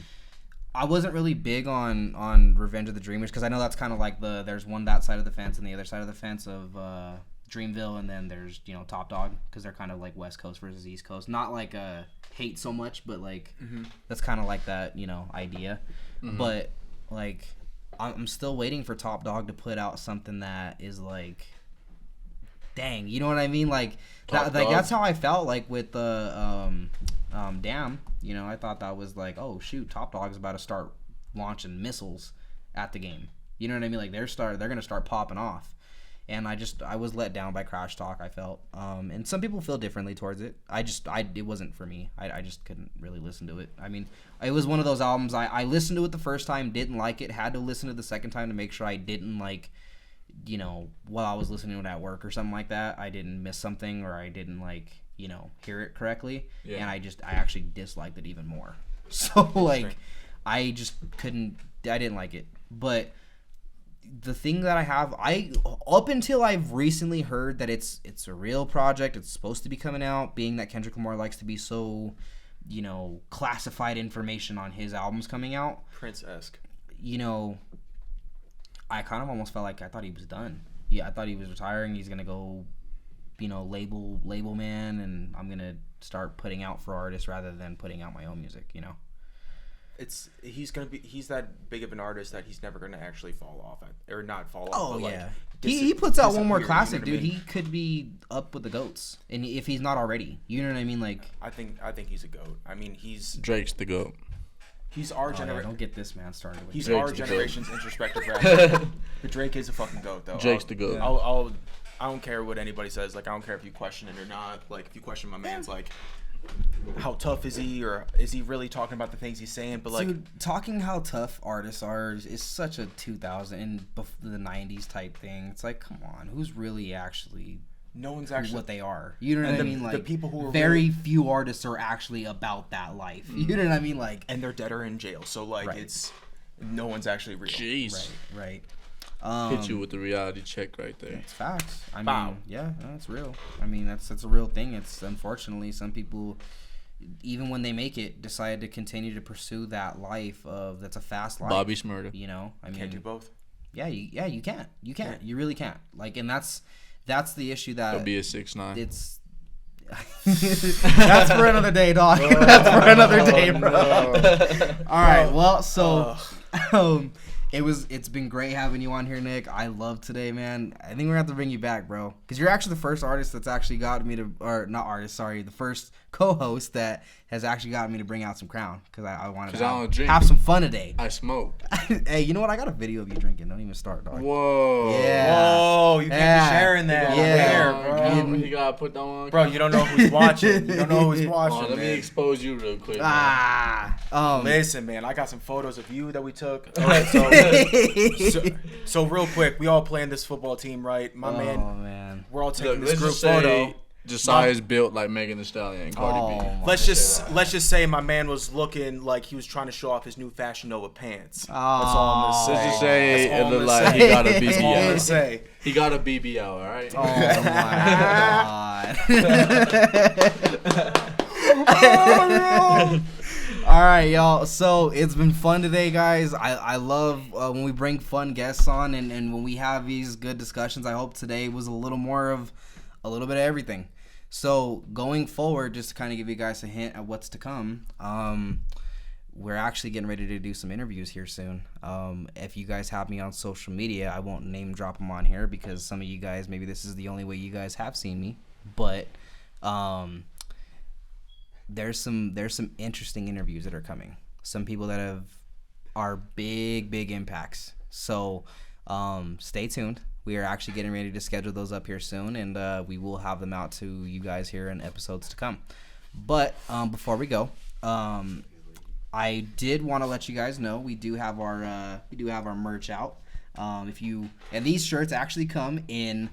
I wasn't really big on Revenge of the Dreamers, because I know that's kind of like there's that side of the fence and the other side of the fence of Dreamville, and then there's, you know, Top Dog, because they're kind of like West Coast versus East Coast. Not like hate so much, but like that's kind of like that, you know, idea. But like I'm still waiting for Top Dog to put out something that is like, dang, you know what I mean? Like that's how I felt like with the Damn. You know, I thought that was like, oh shoot, Top Dog's about to start launching missiles at the game. You know what I mean? Like they're gonna start popping off. And I was let down by Crash Talk, I felt. And some people feel differently towards it. It wasn't for me. I just couldn't really listen to it. I mean, it was one of those albums, I listened to it the first time, didn't like it, had to listen to it the second time to make sure I didn't, like, you know, while I was listening to it at work or something like that, I didn't miss something, or I didn't, like, you know, hear it correctly. Yeah. And I actually disliked it even more. So, like, I didn't like it. But the thing that up until I've recently heard that it's a real project, it's supposed to be coming out, being that Kendrick Lamar likes to be so, you know, classified information on his albums coming out. Prince-esque. You know, I kind of almost felt like I thought he was done. Yeah, I thought he was retiring. He's gonna go, you know, label man, and I'm gonna start putting out for artists rather than putting out my own music, you know. He's that big of an artist that he's never gonna actually fall off or not fall off. Oh, but yeah. Like, he puts out one more classic, you know dude. I mean? He could be up with the GOATs, and if he's not already, you know what I mean? Like, I think he's a GOAT. I mean, Drake's the GOAT. He's our generation. Yeah, don't get this man started with He's Drake. our generation's introspective rapper. But Drake is a fucking GOAT, though. Drake's the GOAT. I don't care what anybody says. Like, I don't care if you question it or not. Like, if you question my man's, like, how tough is he, or is he really talking about the things he's saying? But like, dude, talking how tough artists are is such a 2000 the 90s type thing. It's like, come on, who's really actually? No one's actually what they are. You know what I mean? Like, the people who are very few artists are actually about that life. You know what I mean? Like, and they're dead or in jail. So like, it's no one's actually real. Jeez. Right. Hit you with the reality check right there. It's facts. I mean, yeah, that's real. I mean, that's a real thing. It's unfortunately some people, even when they make it, decide to continue to pursue that life that's a fast life. Bobby Shmurda. You know, I mean, can't do both. Yeah, you can't. You can't. You really can't. Like, and that's the issue that. It'll be a 6ix9ine. It's. That's for another day, dog. That's for another day, bro. No. All right. Well, so. It's been great having you on here, Nick. I love today, man. I think we're gonna have to bring you back, bro, because you're actually the first artist that's actually got me to, or not artist, sorry, the first co-host that has actually gotten me to bring out some Crown, because I wanted to have some fun today. I smoke. Hey, you know what? I got a video of you drinking. Don't even start, dog. Whoa. Yeah. Whoa, you can't be sharing that. Yeah. Bro. You gotta put that one. Bro, you don't know who's watching. You don't know who's watching. Let me expose you real quick. Listen, man, I got some photos of you that we took. All right, so real quick, we all play in this football team, right? My man, we're all taking this group photo. Josiah's built like Megan Thee Stallion and Cardi B. Let's just say my man was looking like he was trying to show off his new Fashion Nova pants. That's all I'm gonna say. Let's just say it looked like he got a BB That's all I'm out. gonna say. He got a BB out, all right? Oh my god. All right, y'all. So it's been fun today, guys. I love when we bring fun guests on and when we have these good discussions. I hope today was a little bit of everything. So going forward, just to kind of give you guys a hint at what's to come, we're actually getting ready to do some interviews here soon. If you guys have me on social media, I won't name drop them on here because some of you guys, maybe this is the only way you guys have seen me, but there's some interesting interviews that are coming. Some people that are big impacts. So stay tuned. We are actually getting ready to schedule those up here soon, and we will have them out to you guys here in episodes to come. But before we go, I did want to let you guys know we do have our merch out. And these shirts actually come in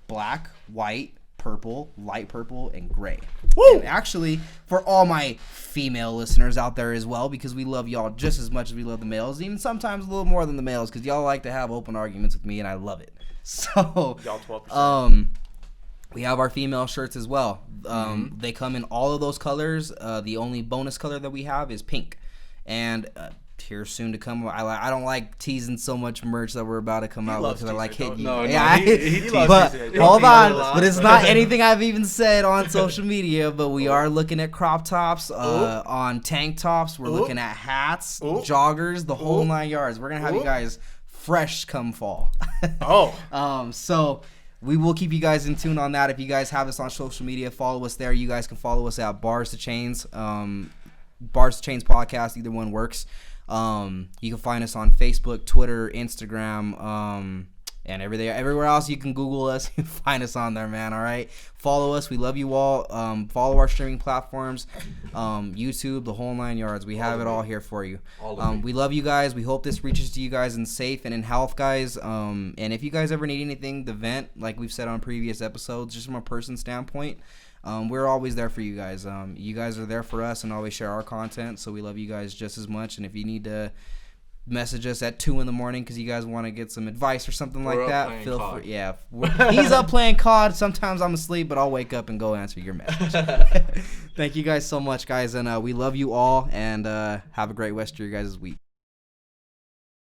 black, white, purple, light purple, and gray. Woo! And actually, for all my female listeners out there as well, because we love y'all just as much as we love the males, even sometimes a little more than the males, because y'all like to have open arguments with me, and I love it. So, y'all 12%. We have our female shirts as well. They come in all of those colors. The only bonus color that we have is pink. And here soon to come. I don't like teasing so much merch that we're about to come out with because I like hitting you. He loves but teasing. hold on, but it's not anything I've even said on social media. But we are looking at crop tops, on tank tops. We're looking at hats, joggers, the whole 9 yards. We're gonna have you guys fresh come fall. So we will keep you guys in tune on that. If you guys have us on social media, follow us there. You guys can follow us at Bars2Chains, Bars2Chains Podcast. Either one works. You can find us on Facebook, Twitter, Instagram, and everywhere else you can Google us. You find us on there, man. All right, follow us. We love you all. Follow our streaming platforms, YouTube, the whole 9 yards. We have it all here for you. We love you guys. We hope this reaches to you guys in safe and in health, guys. And if you guys ever need anything to vent, like we've said on previous episodes, just from a person standpoint, we're always there for you guys. You guys are there for us and always share our content, so we love you guys just as much. And if you need to message us at 2 a.m. because you guys want to get some advice or something like that, feel free. Yeah, he's up playing COD. Sometimes I'm asleep, but I'll wake up and go answer your message. Thank you guys so much, guys, and we love you all, and have a great rest of your guys' week.